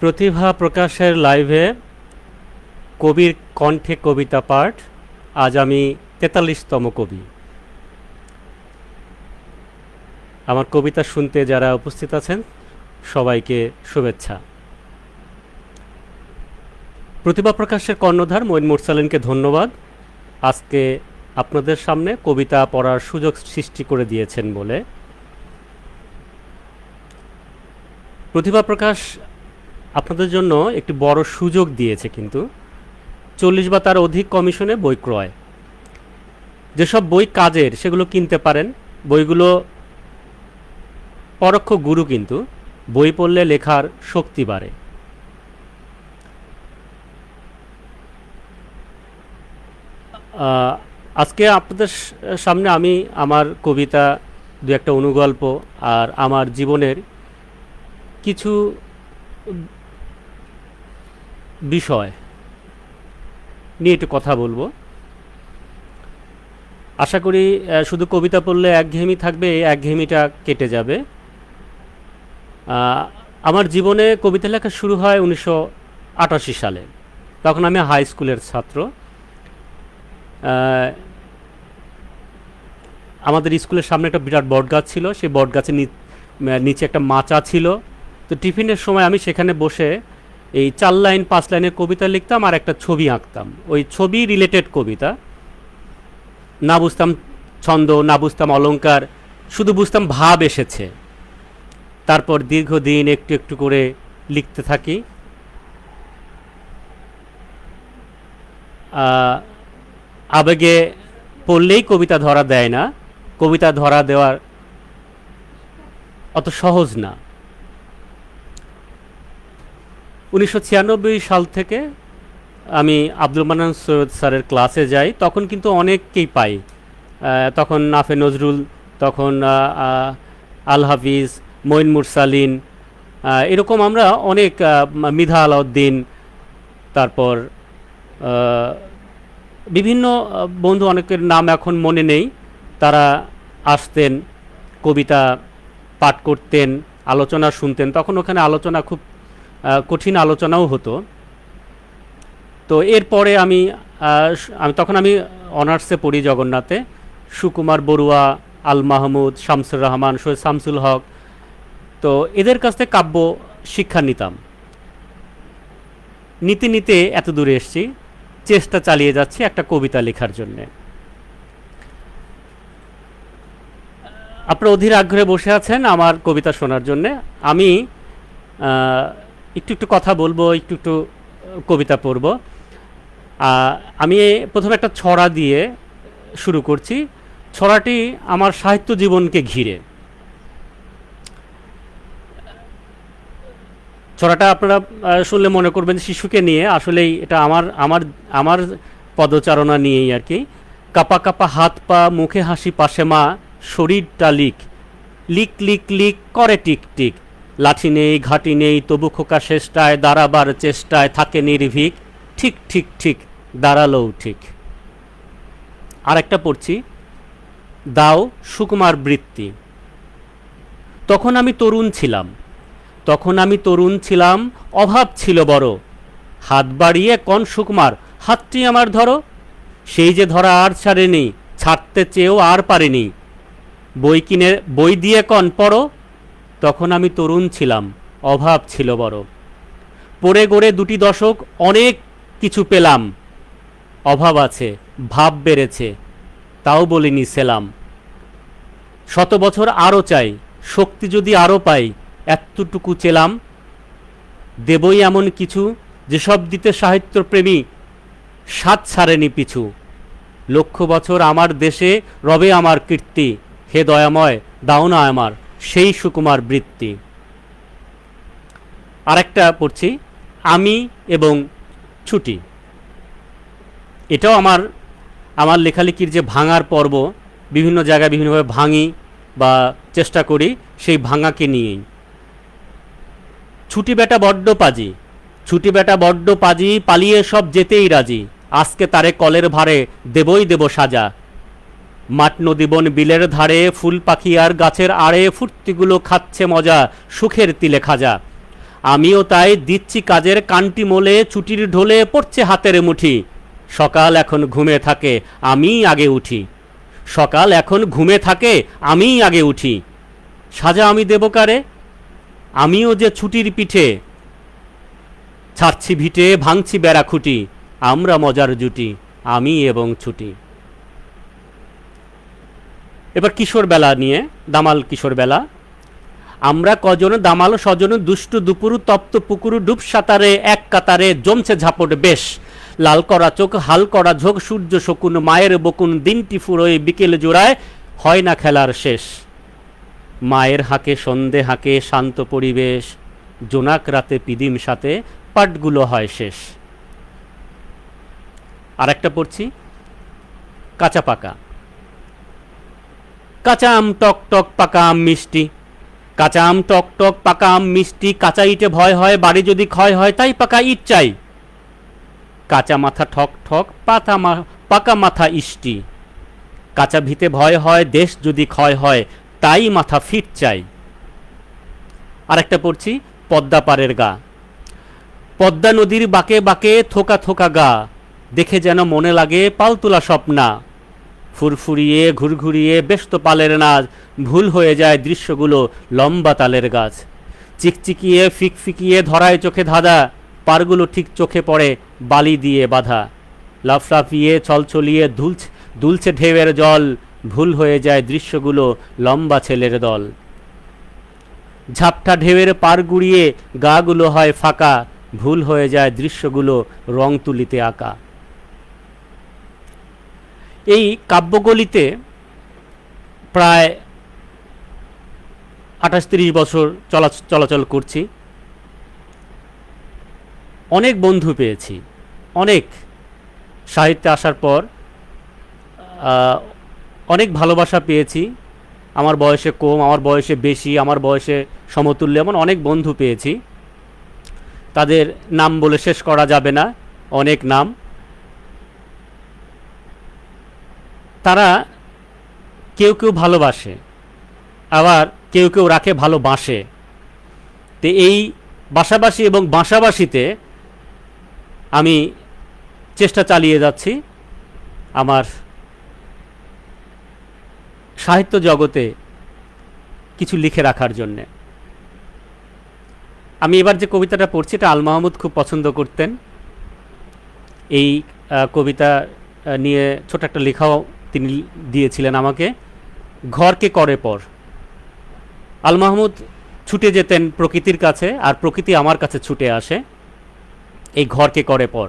প্রতিভা প্রকাশের লাইভে কবির কণ্ঠে কবিতা পাঠ। আজ আমি ৪৩তম কবি। আমার কবিতা শুনতে যারা উপস্থিত আছেন সবাইকে শুভেচ্ছা। প্রতিভা প্রকাশের কর্ণধার মঈন মুরসালিনকে ধন্যবাদ আজকে আপনাদের সামনে কবিতা পড়ার সুযোগ সৃষ্টি করে দিয়েছেন বলে। প্রতিভা প্রকাশ আপনাদের জন্য একটি বড় সুযোগ দিয়েছে, কিন্তু ৪০ বা তার অধিক কমিশনে বই ক্রয়। যেসব বই কাজের সেগুলো কিনতে পারেন। বইগুলো পরোক্ষ গুরু, কিন্তু বই পড়লে লেখার শক্তি বাড়ে। আজকে আপনাদের সামনে আমি আমার কবিতা, দু একটা অনুগল্প আর আমার জীবনের কিছু বিষয় নিয়ে একটু কথা বলবো। আশা করি শুধু কবিতা পড়লে একঘেয়েমি থাকবে, এই একঘেয়েমিটা কেটে যাবে। আমার জীবনে কবিতা লেখা শুরু হয় ১৯৮৮ সালে। তখন আমি হাই স্কুলের ছাত্র। আমাদের স্কুলের সামনে একটা বিরাট বটগাছ ছিল, সেই বটগাছের নিচে একটা মাচা ছিল। তো টিফিনের সময় আমি সেখানে বসে এই ৪ লাইন ৫ লাইনের কবিতা লিখতাম আর একটা ছবি আঁকতাম। ওই ছবি রিলেটেড কবিতা। না বুঝতাম ছন্দ, না বুঝতাম অলংকার, শুধু বুঝতাম ভাব এসেছে। তারপর দীর্ঘদিন একটু একটু করে লিখতে থাকি। আবেগে পড়লেই কবিতা ধরা দেয় না, কবিতা ধরা দেওয়ার অত সহজ না। ১৯৯৬ সাল থেকে আমি আব্দুল মান্নান সৈয়দ স্যারের ক্লাসে যাই। তখন কিন্তু অনেককেই পাই। তখন নাফে নজরুল, তখন আল হাফিজ, মঈন মুরসালিন, এরকম আমরা অনেক, মৃধা আলাউদ্দিন, তারপর বিভিন্ন বন্ধু, অনেকের নাম এখন মনে নেই। তারা আসতেন, কবিতা পাঠ করতেন, আলোচনা শুনতেন। তখন ওখানে আলোচনা খুব কঠিন আলোচনাও হতো। তো এরপরে আমি তখন অনার্সে পড়ি জগন্নাথে। সুকুমার বড়ুয়া, আল মাহমুদ, শামসুর রহমান, সৈয়দ শামসুল হক, তো এদের কাছ থেকে কাব্য শিক্ষা নিতাম। নিতে নিতে এত দূরে এসেছি, চেষ্টা চালিয়ে যাচ্ছি একটা কবিতা লেখার জন্যে। আপনারা অধীর আগ্রহে বসে আছেন আমার কবিতা শোনার জন্যে। আমি একটু একটু কথা বলবো, একটু একটু কবিতা পড়ব। আমি প্রথমে একটা ছড়া দিয়ে শুরু করছি। ছড়াটি আমার সাহিত্য জীবনকে ঘিরে। ছড়াটা আপনারা শুনলে মনে করবেন শিশুকে নিয়ে, আসলেই এটা আমার পদচারণা নিয়েই আর কি। কাপা কাপা হাত পা, মুখে হাসি পাশে মা, শরীরটা লিক লিক লিক লিক করে টিক টিক। লাঠি নেই ঘাটি নেই তবু খোকা শেষ্টায়, দাঁড়াবার চেষ্টায় থাকে নির্ভীক। ঠিক ঠিক ঠিক দাঁড়ালেও ঠিক। আর একটা পড়ছি, দাও সুকুমার বৃত্তি। তখন আমি তরুণ ছিলাম, অভাব ছিল বড়। হাত বাড়িয়ে কন সুকুমার, হাতটি আমার ধরো। সেই যে ধরা আর ছাড়েনি, ছাড়তে চেয়েও আর পারেনি। বই দিয়ে কন পড়ো। তখন আমি তরুণ ছিলাম, অভাব ছিল বড়। পড়ে গড়ে ২টি দশক অনেক কিছু পেলাম। অভাব আছে, ভাব বেড়েছে, তাও বলিনি সেলাম। ১০০ বছর আরও চাই, শক্তি যদি আরও পাই, এতটুকু চেলাম। দেবই এমন কিছু যেসব দিতে সাহিত্যপ্রেমী স্বাদ ছাড়েনি পিছু। ১০০ বছর আমার দেশে রবে আমার কীর্তি। হে দয়াময় দাও না আমার সেই সুকুমার বৃত্তি। আরেকটা পড়ছি, আমি এবং ছুটি। এটাও আমার লেখালেখির যে ভাঙার পর্ব, বিভিন্ন জায়গায় বিভিন্নভাবে ভাঙি বা চেষ্টা করি, সেই ভাঙাকে নিয়েই। ছুটি বেটা বড্ড পাজি, পালিয়ে সব যেতেই রাজি। আজকে তারে কলের ভারে দেবই দেব সাজা। মাঠ নদী বন বিলের ধারে, ফুল পাখি আর গাছের আড়ে, ফুর্তিগুলো খাচ্ছে মজা, সুখের তিলে খাজা। আমিও তাই দিচ্ছি কাজের কান্টি মোলে, ছুটির ঢোলে পড়ছে হাতের মুঠি। সকাল এখন ঘুমে থাকে, আমিই আগে উঠি। সকাল এখন ঘুমে থাকে, আমিই আগে উঠি। সাজা আমি দেব কারে? আমিও যে ছুটির পিঠে, ছাড়ছি ভিটে, ভাঙছি বেড়া খুঁটি। আমরা মজার জুটি, আমি এবং ছুটি। এবার কিশোর বেলা নিয়ে, দামাল কিশোর বেলা। আমরা কজন দামাল স্বজন, দুষ্টু দুপুরু তপ্ত পুকুরু, ডুব সাঁতারে এক কাতারে জমছে ঝাপট বেশ। লাল করা চোখ, হাল করা ঝোঁক, সূর্য শকুন, মায়ের বকুন, দিনটি ফুরোয় বিকেল জোড়ায়, হয় না খেলার শেষ। মায়ের হাঁকে সন্ধে হাঁকে শান্ত পরিবেশ, জোনাক রাতে পিদিম সাথে পাটগুলো হয় শেষ। আর একটা পড়ছি, কাঁচা পাকা। কাঁচা আম টক টক, পাকা আম মিষ্টি। কাঁচা আম টক টক, পাকা আম মিষ্টি। কাঁচা ইটে ভয় হয়, বাড়ি যদি ক্ষয় হয়, তাই পাকা ইট চাই। কাঁচা মাথা ঠক ঠক, পাকা মাথা ইষ্টি। কাঁচা ভিতে ভয় হয়, দেশ যদি ক্ষয় হয়, তাই মাথা ফিট চাই। আরেকটা পড়ছি, পদ্মা পাড়ের গা। পদ্মা নদীর বাঁকে বাঁকে থোকা থোকা গা, দেখে যেন মনে লাগে পালতোলা স্বপ্না। ফুরফুরিয়ে ঘুরঘুরিয়ে ব্যস্ত পালের নাচ, ভুল হয়ে যায় দৃশ্যগুলো লম্বা তালের গাছ। চিকচিকিয়ে ফিকফিকিয়ে ধরায় চোখে ধাঁধা, পারগুলো ঠিক চোখে পড়ে বালি দিয়ে বাঁধা। লাফলাফিয়ে ছলছলিয়ে দুলছে ঢেউয়ের জল, ভুল হয়ে যায় দৃশ্যগুলো লম্বা ছেলের দল। ঝাপটা ঢেউয়ের পার গুড়িয়ে গাগুলো হয় ফাঁকা, ভুল হয়ে যায় দৃশ্যগুলো রং তুলিতে আঁকা। এই কাব্যগলিতে প্রায় 28-30 বছর চলাচল করছি। অনেক বন্ধু পেয়েছি, অনেক সাহিত্যে আসার পর অনেক ভালোবাসা পেয়েছি। আমার বয়সে কম, আমার বয়সে বেশি, আমার বয়সে সমতুল্য, এমন অনেক বন্ধু পেয়েছি। তাদের নাম বলে শেষ করা যাবে না, অনেক নাম। তারা কেউ কেউ ভালোবাসে, আবার কেউ কেউ রাখে ভালোবাসে। তো এই বাসাবাসি এবং বাসাবাসিতে আমি চেষ্টা চালিয়ে যাচ্ছি আমার সাহিত্য জগতে কিছু লিখে রাখার জন্যে। আমি এবার যে কবিতাটা পড়ছি এটা আল মাহমুদ খুব পছন্দ করতেন। এই কবিতা নিয়ে ছোট একটা লেখাও তিনি দিয়েছিলেন আমাকে, ঘরকে করে পর। আল মাহমুদ ছুটে যেতেন প্রকৃতির কাছে, আর প্রকৃতি আমার কাছে ছুটে আসে এই ঘরকে করে পর।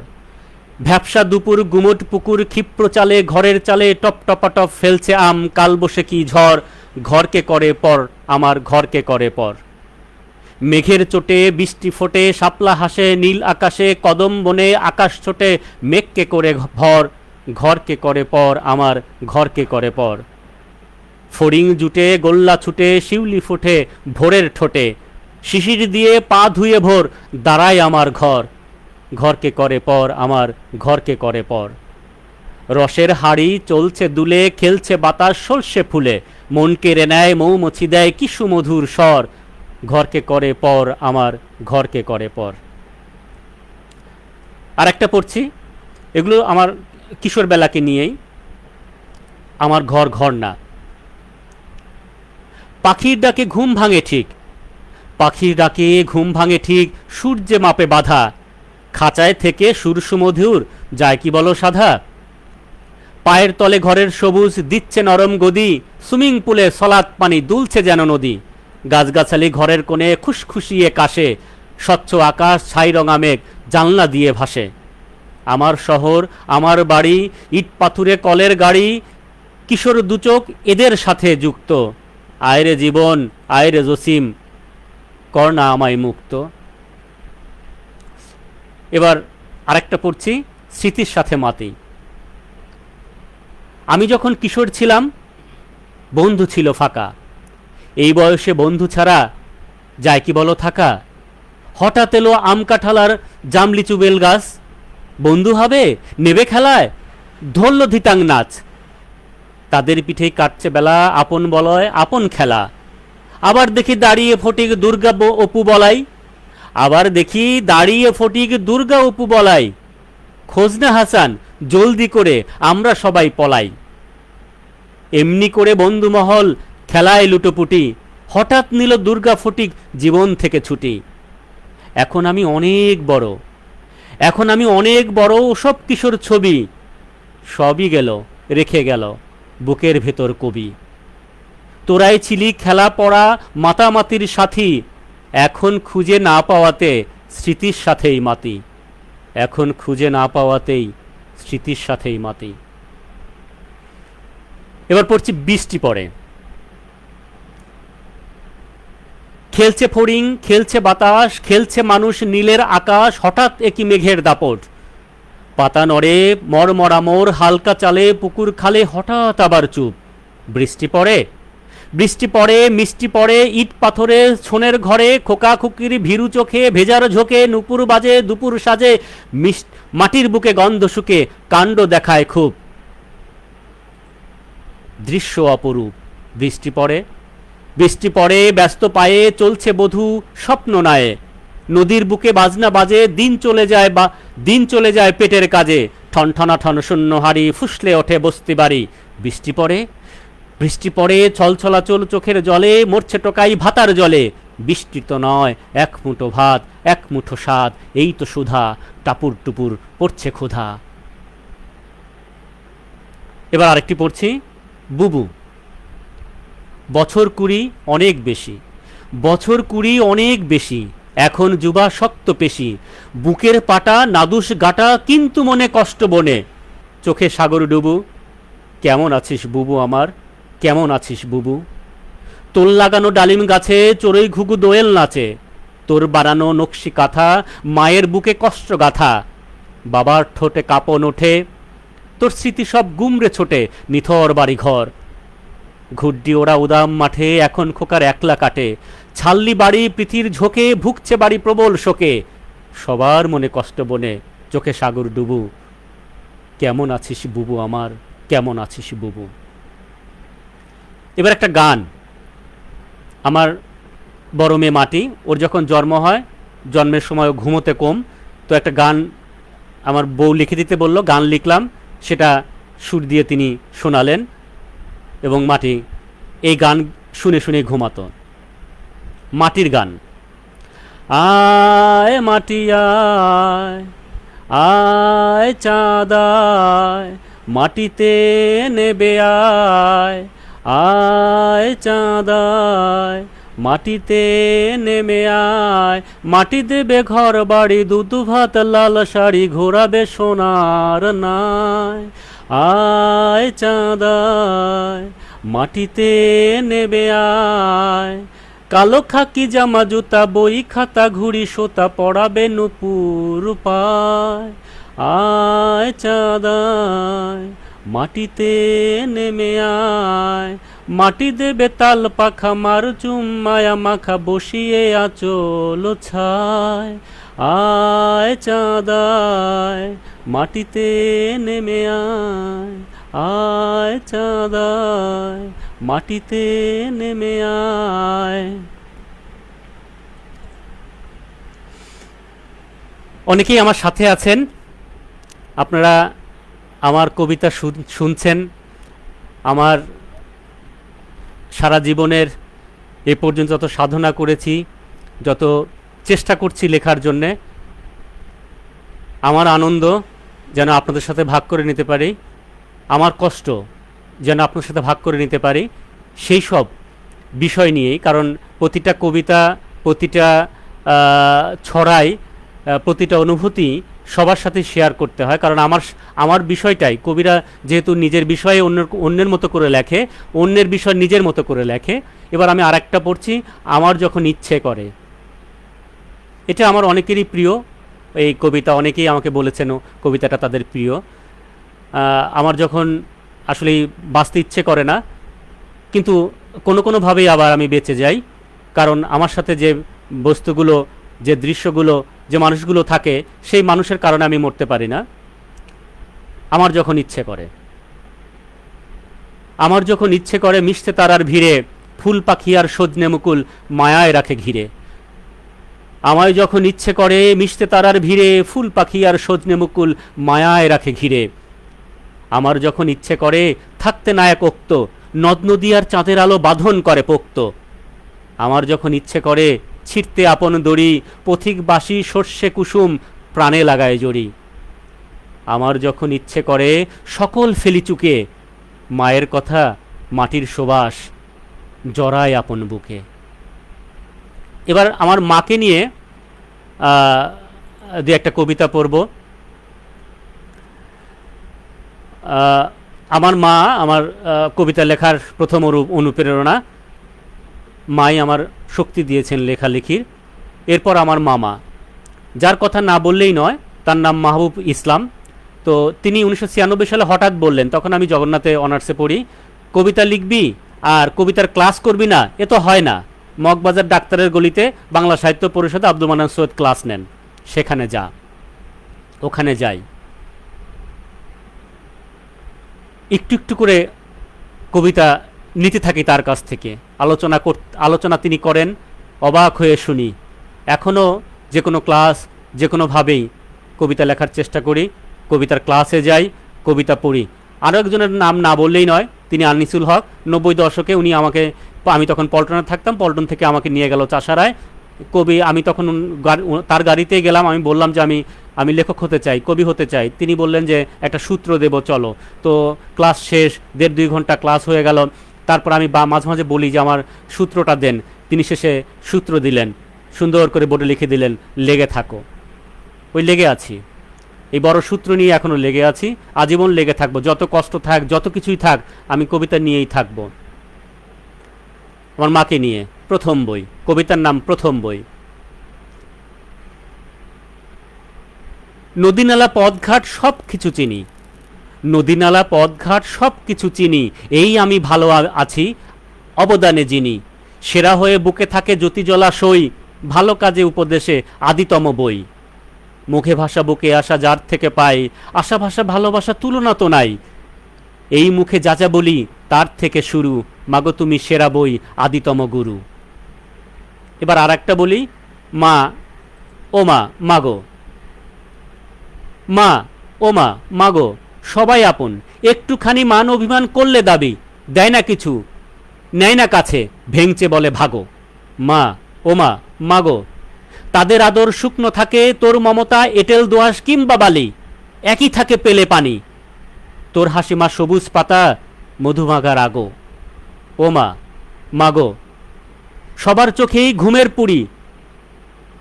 ভ্যাপসা দুপুর, গুমট পুকুর, ক্ষিপ্র চালে ঘরের চালে টপ টপাটপ ফেলছে আম, কালবৈশাখী ঝড়, ঘরকে করে পর, আমার ঘরকে করে পর। মেঘের চোটে বৃষ্টি ফোটে, শাপলা হাসে নীল আকাশে, কদম বনে আকাশ ছোটে, মেঘকে করে ভর, ঘরকে করে পর, আমার ঘরকে করে পর। ফড়িং জুটে গোল্লা ছুটে, শিউলি ফুটে ভোরের ঠোঁটে, শিশির দিয়ে পা ধুয়ে ভোর, দাঁড়ায় আমার ঘর, ঘরকে করে পর, আমার ঘরকে করে পর। রসের হাড়ি চলছে দুলে, খেলছে বাতাস সর্ষে ফুলে, মন কেড়ে নেয় মৌমাছি দেয় কি সুমধুর স্বর, ঘরকে করে পর, আমার ঘরকে করে পর। আর একটা পড়ছি, এগুলো আমার কিশোর বেলাকে নিয়েই। আমার ঘর ঘর না। পাখির ডাকে ঘুম ভাঙে ঠিক, পাখির ডাকে ঘুম ভাঙে ঠিক, সূর্যে মাপে বাধা, খাঁচায় থেকে সুর সুমধুর যায় কি বলো সাধা। পায়ের তলে ঘরের সবুজ দিচ্ছে নরম গদি, সুইমিং পুলে সলাৎ পানি দুলছে যেন নদী। গাছগাছালি ঘরের কোণে খুশখুশিয়ে কাশে, স্বচ্ছ আকাশ ছাই রঙা মেঘ জানলা দিয়ে ভাসে। আমার শহর আমার বাড়ি, ইট পাথুরে কলের গাড়ি, কিশোর দুচোখ এদের সাথে যুক্ত, আয়রে জীবন আয়রে জসিম, কর না আমায় মুক্ত। এবার আরেকটা পড়ছি, স্মৃতির সাথে মাতি। আমি যখন কিশোর ছিলাম বন্ধু ছিল ফাঁকা, এই বয়সে বন্ধু ছাড়া যায় কি বলো থাকা। হঠাৎ এলো আম কাঁঠালার জামলিচু বেল গাছ, বন্ধু হবে নেবে খেলায়, ধরল ধিতাং নাচ। তাদের পিঠেই কাটছে বেলা, আপন বলয় আপন খেলা। আবার দেখি দাঁড়িয়ে ফটিক দুর্গা অপু বলাই, আবার দেখি দাঁড়িয়ে ফটিক দুর্গা অপু বলাই, খোঁজ না হাসান জলদি করে আমরা সবাই পলাই। এমনি করে বন্ধুমহল খেলায় লুটোপুটি, হঠাৎ নিল দুর্গা ফটিক জীবন থেকে ছুটি। এখন আমি অনেক বড়, এখন আমি অনেক বড়, ওসব কিশোর ছবি সবই গেল, রেখে গেল বুকের ভেতর কবি। তোরাই ছিলি খেলা পড়া মাতামাতির সাথী, এখন খুঁজে না পাওয়াতে স্মৃতির সাথেই মাতি, এখন খুঁজে না পাওয়াতেই স্মৃতির সাথেই মাতি। এবার পড়ছি বৃষ্টি পড়ে। খেলছে ফড়িং, খেলছে বাতাস, খেলছে মানুষ নীলের আকাশ, হঠাৎ একই মেঘের দাপট। পাতা নড়ে মরমরামোর হালকা চালে পুকুর খালে, হঠাৎ আবার চুপ। বৃষ্টি পড়ে, বৃষ্টি পড়ে মিষ্টি পড়ে ইট পাথরে ছোনের ঘরে, খোকা খুকির ভীরু চোখে ভেজার ঝোঁকে, নুপুর বাজে দুপুর সাজে, মাটির বুকে গন্ধ শুকে কাণ্ড দেখায় খুব। দৃশ্য অপরূপ। বৃষ্টি পড়ে, বৃষ্টি পড়ে ব্যস্ত পায়ে চলছে বধূ স্বপ্ন নায়ে, নদীর বুকে বাজনা বাজে দিন চলে যায়, বা দিন চলে যায় পেটের কাজে, ঠনঠনা ঠন শূন্য হাড়ি ফুসলে ওঠে বস্তি বাড়ি। বৃষ্টি পড়ে, বৃষ্টি পড়ে ছলছলাচল চোখের জলে, মরছে টোকাই ভাতার জলে। বৃষ্টি তো নয় এক মুঠো ভাত, এক মুঠো স্বাদ, এই তো সুধা, টাপুর টুপুর পড়ছে ক্ষুধা। এবার আরেকটি পড়ছি, বুবু। বছর 20 অনেক বেশি, বছর 20 অনেক বেশি, এখন যুবা শক্ত পেশি, বুকের পাটা নাদুস গাটা, কিন্তু মনে কষ্ট বনে, চোখে সাগর ডুবু। কেমন আছিস বুবু আমার, কেমন আছিস বুবু? তোর লাগানো ডালিম গাছে চড়ুই ঘুঘু দোয়েল নাচে, তোর বানানো নকশি কাঁথা মায়ের বুকে কষ্ট গাথা, বাবার ঠোঁটে কাঁপন ওঠে, তোর স্মৃতি সব গুমরে ছোটে নিথর বাড়ি ঘর। ঘুড্ডি ওরা উদাম মাঠে এখন খোকার একলা কাটে, ছাল্লি বাড়ি পৃথির ঝোঁকে ভুগছে বাড়ি প্রবল শোকে, সবার মনে কষ্ট বনে চোখে সাগর ডুবু। কেমন আছিস বুবু আমার, কেমন আছিস বুবু? এবার একটা গান। আমার বড় মেয়ে মাটি, ওর যখন জন্ম হয়, জন্মের সময় ঘুমোতে কম, তো একটা গান আমার বউ লিখে দিতে বলল, গান লিখলাম, সেটা সুর দিয়ে তিনি শোনালেন এবং মাটি এই গান শুনে শুনে ঘুমাতো। মাটির গান। আয় মাটি আয়, আয় চাঁদ আয়, মাটিতে নেবে আয়, আয় চাঁদ আয়, মাটিতে নেমে আয়, মাটি দেবে ঘর বাড়ি দুধ ভাত লাল শাড়ি, ঘোরাবে সোনার নাই। আয় চাঁদ আয়, মাটিতে নেবে আয়, কালো খাকি জামা জুতা বই খাতা ঘুড়ি সোতা পড়াবে নুপুর পায়। আয় চাঁদ আয়, মাটিতে নেমে আয়, মাটি দেবে তাল পাখা মার চুম্মায়া মাখা বসিয়ে আঁচল ছায়। আয় চাঁদ আয়, মাটিতে নেমে আয়, আয় চাঁদ আয়, মাটিতে নেমে আয়। অনেকেই আমার সাথে আছেন, আপনারা আমার কবিতা শুনছেন। আমার সারা জীবনের এ পর্যন্ত যত সাধনা করেছি, যত চেষ্টা করছি লেখার জন্যে, আমার আনন্দ যেন আপনাদের সাথে ভাগ করে নিতে পারি, আমার কষ্ট যেন আপনার সাথে ভাগ করে নিতে পারি, সেই সব বিষয় নিয়েই। কারণ প্রতিটা কবিতা, প্রতিটা ছড়াই, প্রতিটা অনুভূতি সবার সাথে শেয়ার করতে হয়। কারণ আমার বিষয়টাই, কবিরা যেহেতু নিজের বিষয়ে অন্যের মতো করে লেখে, অন্যের বিষয় নিজের মতো করে লেখে। এবার আমি আরেকটা পড়ছি, আমার যখন ইচ্ছে করে। এটা আমার অনেকেরই প্রিয় এই কবিতা, অনেকেই আমাকে বলেছেন কবিতাটা তাদের প্রিয়। আমার যখন আসলে বাঁচতে ইচ্ছে করে না, কিন্তু কোনোভাবেই আবার আমি বেঁচে যাই, কারণ আমার সাথে যে বস্তুগুলো, যে দৃশ্যগুলো, যে মানুষগুলো থাকে, সেই মানুষের কারণে আমি মরতে পারি না। আমার যখন ইচ্ছে করে, আমার যখন ইচ্ছে করে মিশতে তারার ভিড়ে, ফুল পাখি আর সজনে মুকুল মায়ায় রাখে ঘিরে। আমায় যখন ইচ্ছে করে মিশতে তারার ভিড়ে, ফুল পাখি আর সজনে মুকুল মায়ায় রাখে ঘিরে। আমার যখন ইচ্ছে করে থাকতে না এক ওক্ত, নদ নদী আর চাঁদের আলো বাঁধন করে পোক্ত। আমার যখন ইচ্ছে করে ছিঁড়তে আপন দড়ি, পথিক বাসি সর্ষে কুসুম প্রাণে লাগায় জড়ি। আমার যখন ইচ্ছে করে সকল ফেলি চুকে, মায়ের কথা মাটির সুবাস জড়ায় আপন বুকে। এবার আমার মাকে নিয়ে দু একটা কবিতা পড়ব। আমার মা আমার কবিতা লেখার প্রথম অনুপ্রেরণা। মাই আমার শক্তি দিয়েছেন লেখালেখির। এরপর আমার মামা, যার কথা না বললেই নয়, তার নাম মাহবুব ইসলাম। তো তিনি 1996 সালে হঠাৎ বললেন, তখন আমি জগন্নাথে অনার্সে পড়ি, কবিতা লিখবি আর কবিতার ক্লাস করবি না, এ তো হয় না। মগবাজার ডাক্তারের গলিতে বাংলা সাহিত্য পরিষদে আব্দুল মান্নান সৈয়দ ক্লাস নেন, সেখানে যা। ওখানে যাই, একটু একটু করে কবিতা নিতে থাকি তার কাছ থেকে। আলোচনা তিনি করেন, অবাক হয়ে শুনি। এখনও যে কোনো ক্লাস যে কোনোভাবেই কবিতা লেখার চেষ্টা করি, কবিতার ক্লাসে যাই, কবিতা পড়ি। আরও একজনের নাম না বললেই নয়, তিনি আনিসুল হক। 90 দশকে উনি আমাকে, আমি তখন পল্টনে থাকতাম, পল্টন থেকে আমাকে নিয়ে গেল চাষারায়। আমি তখন তার গাড়িতেই গেলাম। আমি বললাম যে আমি লেখক হতে চাই, কবি হতে চাই। তিনি বললেন যে একটা সূত্র দেব, চলো। তো ক্লাস শেষ, 1.5-2 ঘন্টা ক্লাস হয়ে গেল। তারপর আমি মাঝে মাঝে বলি যে আমার সূত্রটা দেন। তিনি শেষে সূত্র দিলেন, সুন্দর করে বোর্ডে লিখে দিলেন, লেগে থাকো। ওই লেগে আছি, এই বড় সূত্র নিয়ে এখনও লেগে আছি, আজীবন লেগে থাকবো। যত কষ্ট থাক, যত কিছুই থাক, আমি কবিতা নিয়েই থাকবো। আমার মাকে নিয়ে প্রথম বই, কবিতার নাম প্রথম বই। নদীনালা পথঘাট সব কিছু চিনি, নদীনালা পথঘাট সব কিছু চিনি, এই আমি ভালো আছি অবদানে যিনি। সেরা হয়ে বুকে থাকে জ্যোতি জলাশয়, ভালো কাজে উপদেশে আদিতম বই। মুখে ভাষা বুকে আসা যার থেকে পাই, আশা ভাষা ভালোবাসা তুলনা তো নাই। এই মুখে যাচা বলি তার থেকে শুরু, মাগো তুমি সেরা বই আদিতম গুরু। এবার আর একটা বলি, মা ও মা মাগো, মা ও মা মাগো, সবাই আপন, একটুখানি মান অভিমান করলে দাবি, দেয় না কিছু নেয় না কাছে, ভেঙচে বলে ভাগো। মা ও মা মাগো, তাদের আদর শুকনো থাকে, তোর মমতা এঁটেল দোআঁশ কিংবা বালি, একই থাকে পেলে পানি, তোর হাসিমা সবুজ পাতা মধুমাগার আগো। ও মা মাগো, সবার চোখেই ঘুমের পুরি,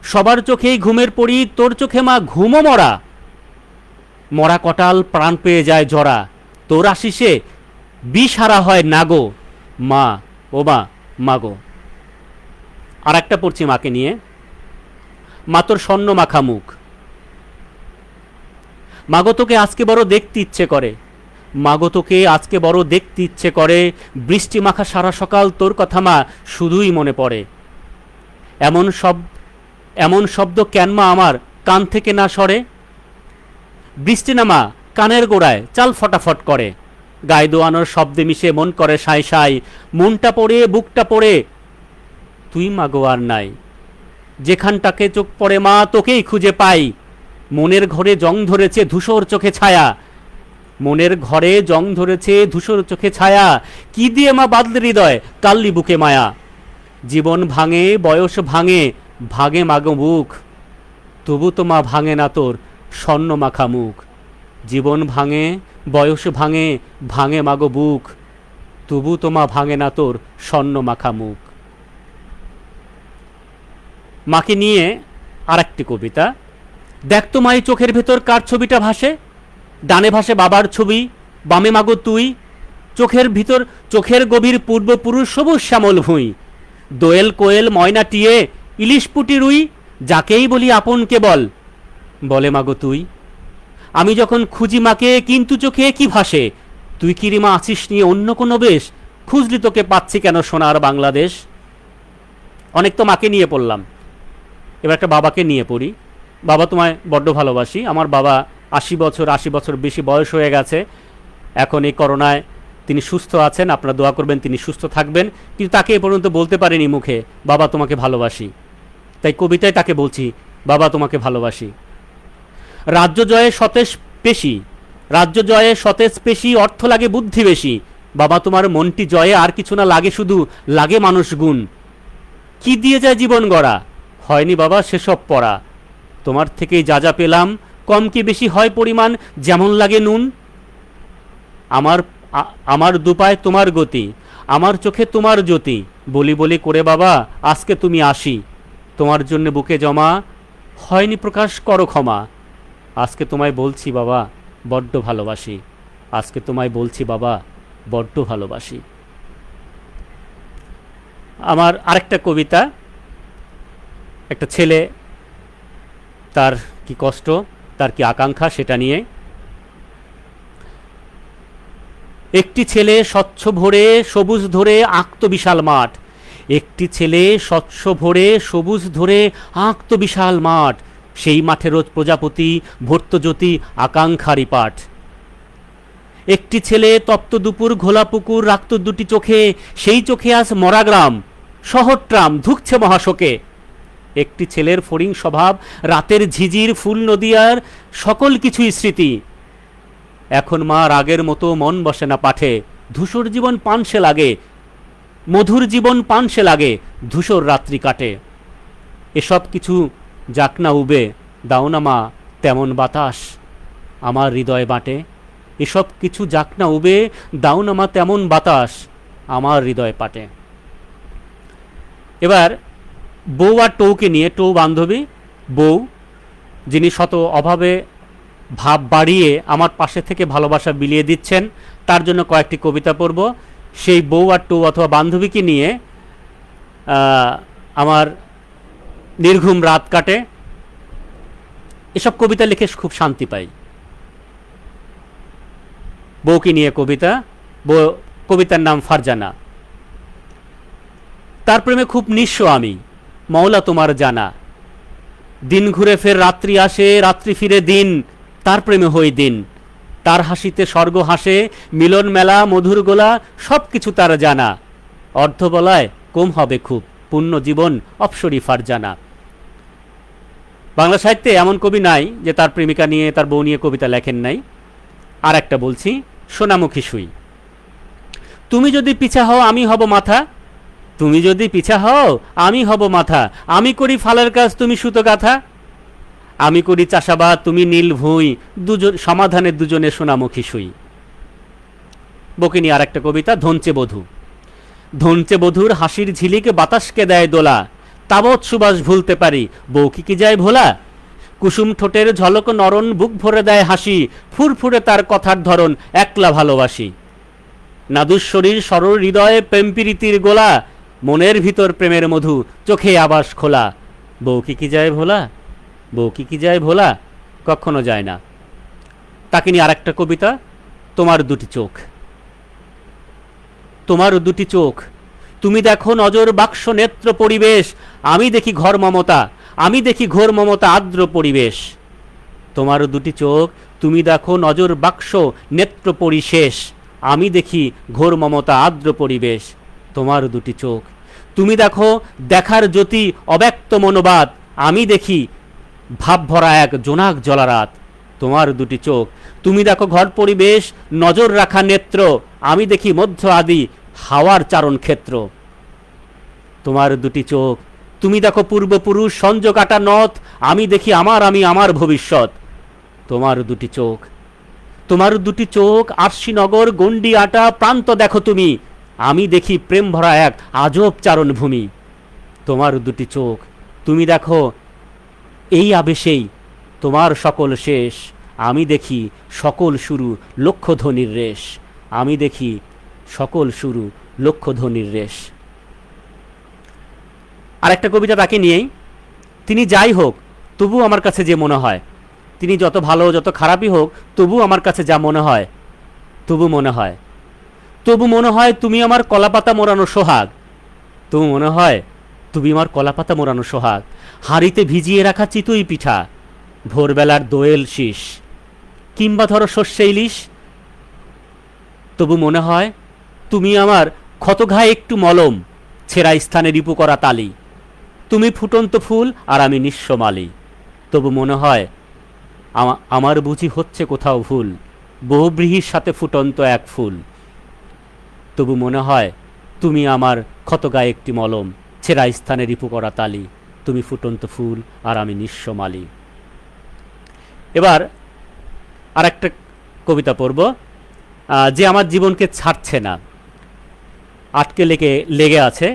সবার চোখেই ঘুমের পড়ি, তোর চোখে মা ঘুমো মরা, মরা কটাল প্রাণ পেয়ে যায় জরা, তোর আশিসে বিষহারা হয় নাগো। মা ও মা মাগো। আর একটা পড়ছি মাকে নিয়ে। মা তোর স্বর্ণ মাখা মুখ, মাগো তোকে আজকে বড় দেখতে ইচ্ছে করে, মাগো তোকে আজকে বড় দেখতে ইচ্ছে করে, বৃষ্টি মাখা সারা সকাল তোর কথা মা শুধুই মনে পড়ে। এমন শব্দ কেন মা আমার কান থেকে না সরে, বৃষ্টি নামা কানের গোড়ায় চাল ফটাফট করে, গায়ে দোয়ানোর শব্দে মিশে মন করে সাঁই সাঁই, মনটা পড়ে বুকটা পড়ে তুই মাগো আর নাই। যেখানটাকে চোখ পড়ে মা তোকেই খুঁজে পাই, মনের ঘরে জং ধরেছে ধূসর চোখে ছায়া, মনের ঘরে জং ধরেছে ধূসর চোখে ছায়া, কি দিয়ে মা বাদলে হৃদয় কাল্লি বুকে মায়া। জীবন ভাঙে বয়স ভাঙে, ভাঙে মাগো মুখ, তবু তো মা ভাঙে না তোর স্বর্ণ মাখা মুখ। জীবন ভাঙে বয়স ভাঙে, ভাঙে মাগো বুক, তবু তো মা ভাঙে না তোর স্বর্ণ মাখা মুখ। মাকে নিয়ে আর একটি কবিতা। দেখ তো মাই চোখের ভেতর কার ছবিটা ভাসে, ডানে ভাসে বাবার ছবি, বামে মাগো তুই, চোখের ভিতর চোখের গভীর পূর্বপুরুষ সবুজ শ্যামল ভুঁই, দোয়েল কোয়েল ময়না টিয়ে ইলিশ পুটি রুই, যাকেই বলি আপন কেবল বলে মাগো তুই। আমি যখন খুঁজি মাকে কিন্তু চোখে কি ভাসে, তুই কি রে মা আছিস নিয়ে অন্য কোনো বেশ, খুঁজলি তোকে পাচ্ছি কেন সোনার বাংলাদেশ। অনেক তো মাকে নিয়ে পড়লাম, এবার একটা বাবাকে নিয়ে পড়ি। বাবা তোমায় বড্ড ভালোবাসি। আমার বাবা 80 বছর বেশি বয়স হয়ে গেছে। এখন এই করোনায় তিনি সুস্থ আছেন, আপনারা দোয়া করবেন তিনি সুস্থ থাকবেন, কিন্তু তাকে এ পর্যন্ত বলতে পারেনি মুখে, বাবা তোমাকে ভালোবাসি। তাই কবিতায় তাকে বলছি, বাবা তোমাকে ভালোবাসি। রাজ্য জয়ে সতেজ পেশি, রাজ্য জয়ে সতেজ পেশি, অর্থ লাগে বুদ্ধি বেশি। বাবা তোমার মনটি জয়ে আর কিছু না লাগে, শুধু লাগে মানুষ গুণ। কি দিয়ে যায় জীবন গড়া, হয়নি বাবা সেসব পড়া। তোমার থেকেই যা যা পেলাম, কম কি বেশি হয় পরিমাণ, যেমন লাগে নুন। আমার দুপায় তোমার গতি, আমার চোখে তোমার জ্যোতি। বলি বলি করে বাবা আজকে তুমি আসি, তোমার জন্য বুকে জমা, হয়নি প্রকাশ করো ক্ষমা। আজকে তোমায় বলছি বাবা বড্ড ভালোবাসি, আজকে তোমায় বলছি বাবা বড্ড ভালোবাসি। আমার আরেকটা কবিতা, একটা ছেলে, তার কি কষ্ট, তার কি আকাঙ্ক্ষা, সেটা নিয়ে। একটি ছেলে স্বচ্ছ ভরে সবুজ ধরে আঁকত বিশাল মাঠ, একটি ছেলে স্বচ্ছ ভরে সবুজ ধরে আঁকত বিশাল মাঠ। সেই মাঠে রোজ প্রজাপতি ভর্ত জ্যোতি আকাঙ্ক্ষারই পাঠ। একটি ছেলে তপ্ত দুপুর ঘোলা পুকুর রাখত দুটি চোখে, সেই চোখে আজ মরা গ্রাম, শহর ট্রাম ধুকছে মহাশোকে। একটি ছেলের ফড়িং স্বভাব, রাতের ঝিঝির ফুল নদিয়ার সকল কিছুই স্মৃতি। এখন মা রাগের মতো মন বসে না পাঠে, ধূসর জীবন পানসে লাগে, মধুর জীবন পানসে লাগে, ধূসর রাত্রি কাটে। এসব কিছু যাক না উবে, দাও না মা তেমন বাতাস আমার হৃদয় বাটে। এসব কিছু যাক না উবে, দাও না মা তেমন বাতাস আমার হৃদয় পাটে। এবার বউ আর টৌকে নিয়ে, টৌ বান্ধবী, বউ যিনি শত অভাবে ভাব বাড়িয়ে আমার পাশে থেকে ভালোবাসা বিলিয়ে দিচ্ছেন, তার জন্য কয়েকটি কবিতা পড়ব। সেই বউ আর টৌ অথবা বান্ধবীকে নিয়ে আমার নির্ঘুম রাত কাটে। এসব কবিতা লিখে খুব শান্তি পাই। বউকে নিয়ে কবিতা, কবিতার নাম ফারজানা। তার প্রেমে খুব নিঃস্ব আমি, মওলা তোমার জানা। দিন ঘুরে ফের রাত্রি আসে, রাত্রি ফিরে দিন, তার প্রেমে হই দিন। তার হাসিতে স্বর্গ হাসে, মিলন মেলা মধুর গোলা, সব কিছু তার জানা। অর্ধ বলায় কম হবে খুব, পূর্ণ জীবন অপসরি ফারজানা। বাংলা সাহিত্যে এমন কবি নাই যে তার প্রেমিকা নিয়ে, তার বউ নিয়ে কবিতা লেখেন নাই। আর একটা বলছি, সোনামুখী সুই। তুমি যদি পিছা হও আমি হব মাথা, তুমি যদি পিছা হও আমি হব মাথা। আমি করি ফালের কাজ তুমি সুতো গাথা, আমি করি চাষাবাদ তুমি নীল ভুঁই, দুজন সমাধানে দুজনে সোনামুখী সুই। বকিনি আর একটা কবিতা, ধনচে বধূ। ধনচে বধূর হাসির ঝিলিকে বাতাসকে দেয় দোলা, তাবৎ সুবাস ভুলতে পারি বউ কি যায় ভোলা। কুসুম ঠোঁটের ঝলক নরন বুক ভরে দেয় হাসি, ফুরফুরে তার কথার ধরন একলা ভালোবাসি। নাদুস শরীর সরল হৃদয়ে প্রেম প্রীতির গোলা, মনের ভিতর প্রেমের মধু চোখে আবাস খোলা। বউ কি যায় ভোলা, বউ কি যায় ভোলা, কখনো যায় না। তাকে নিয়ে আর একটা কবিতা, তোমার দুটি চোখ। তোমার দুটি চোখ, তুমি দেখো নজর বাক্স নেত্র পরিবেশ, আমি দেখি ঘর মমতা, আমি দেখি ঘোর মমতা আর্দ্র পরিবেশ। তোমার দুটি চোখ, তুমি দেখো নজর বাক্স নেত্র পরিশেষ, আমি দেখি ঘোর মমতা আর্দ্র পরিবেশ। তোমার দুটি চোখ, তুমি দেখো দেখার জ্যোতি অব্যক্ত মনোবাদ, আমি দেখি ভাব ভরা এক জোনাক জলারাত। তোমার দুটি চোখ, তুমি দেখো ঘর পরিবেশ নজর রাখা নেত্র, আমি দেখি মধ্য আদি হাওয়ার চারণ ক্ষেত্র। তোমার দুটি চোখ, তুমি দেখো পূর্বপুরুষ সঞ্জ কাটা নথ, আমি দেখি আমি আমার ভবিষ্যৎ। তোমার দুটি চোখ, তোমার দুটি চোখ আরশিনগর গন্ডি আটা প্রান্ত দেখো তুমি, আমি দেখি প্রেম ভরা এক আজব চারণভূমি। তোমার দুটি চোখ, তুমি দেখো এই আবেশেই তোমার সকল শেষ, আমি দেখি সকল শুরু লক্ষ্যধ্বনির রেশ, আমি দেখি সকল শুরু লক্ষ্যধ্বনির রেশ। আর একটা কবিতা তাকে নিয়েই, তিনি যাই হোক তবু আমার কাছে যে মনে হয়, তিনি যত ভালো যত খারাপই হোক তবু আমার কাছে যা মনে হয়, তবু মনে হয়, তবু মনে হয় তুমি আমার কলাপাতা মোড়ানো সোহাগ, তবু মনে হয় তুমি আমার কলাপাতা মোড়ানো সোহাগ। হাঁড়িতে ভিজিয়ে রাখা চিতই পিঠা, ভোরবেলার দোয়েল শীষ, কিংবা ধরো সর্ষে ইলিশ, তবু মনে হয় তুমি আমার ক্ষতঘায়ে একটু মলম, ছেঁড়া স্থানে রিপু করা তালি। তুমি ফুটন্ত ফুল আর আমি নিঃস্ব মালি। তবু মনে হয় আমার বুঝি হচ্ছে কোথাও ভুল, বহুব্রীহির সাথে ফুটন্ত এক ফুল। তবু মনে হয় তুমি আমার ক্ষতগায়ে একটি মলম, ছেঁড়া স্থানে রিপু করা তালি। তুমি ফুটন্ত ফুল আর আমি নিঃস্ব মালি। এবার আর একটা কবিতা পড়ব, যে আমার জীবনকে ছাড়ছে না, আটকে লেগে আছে,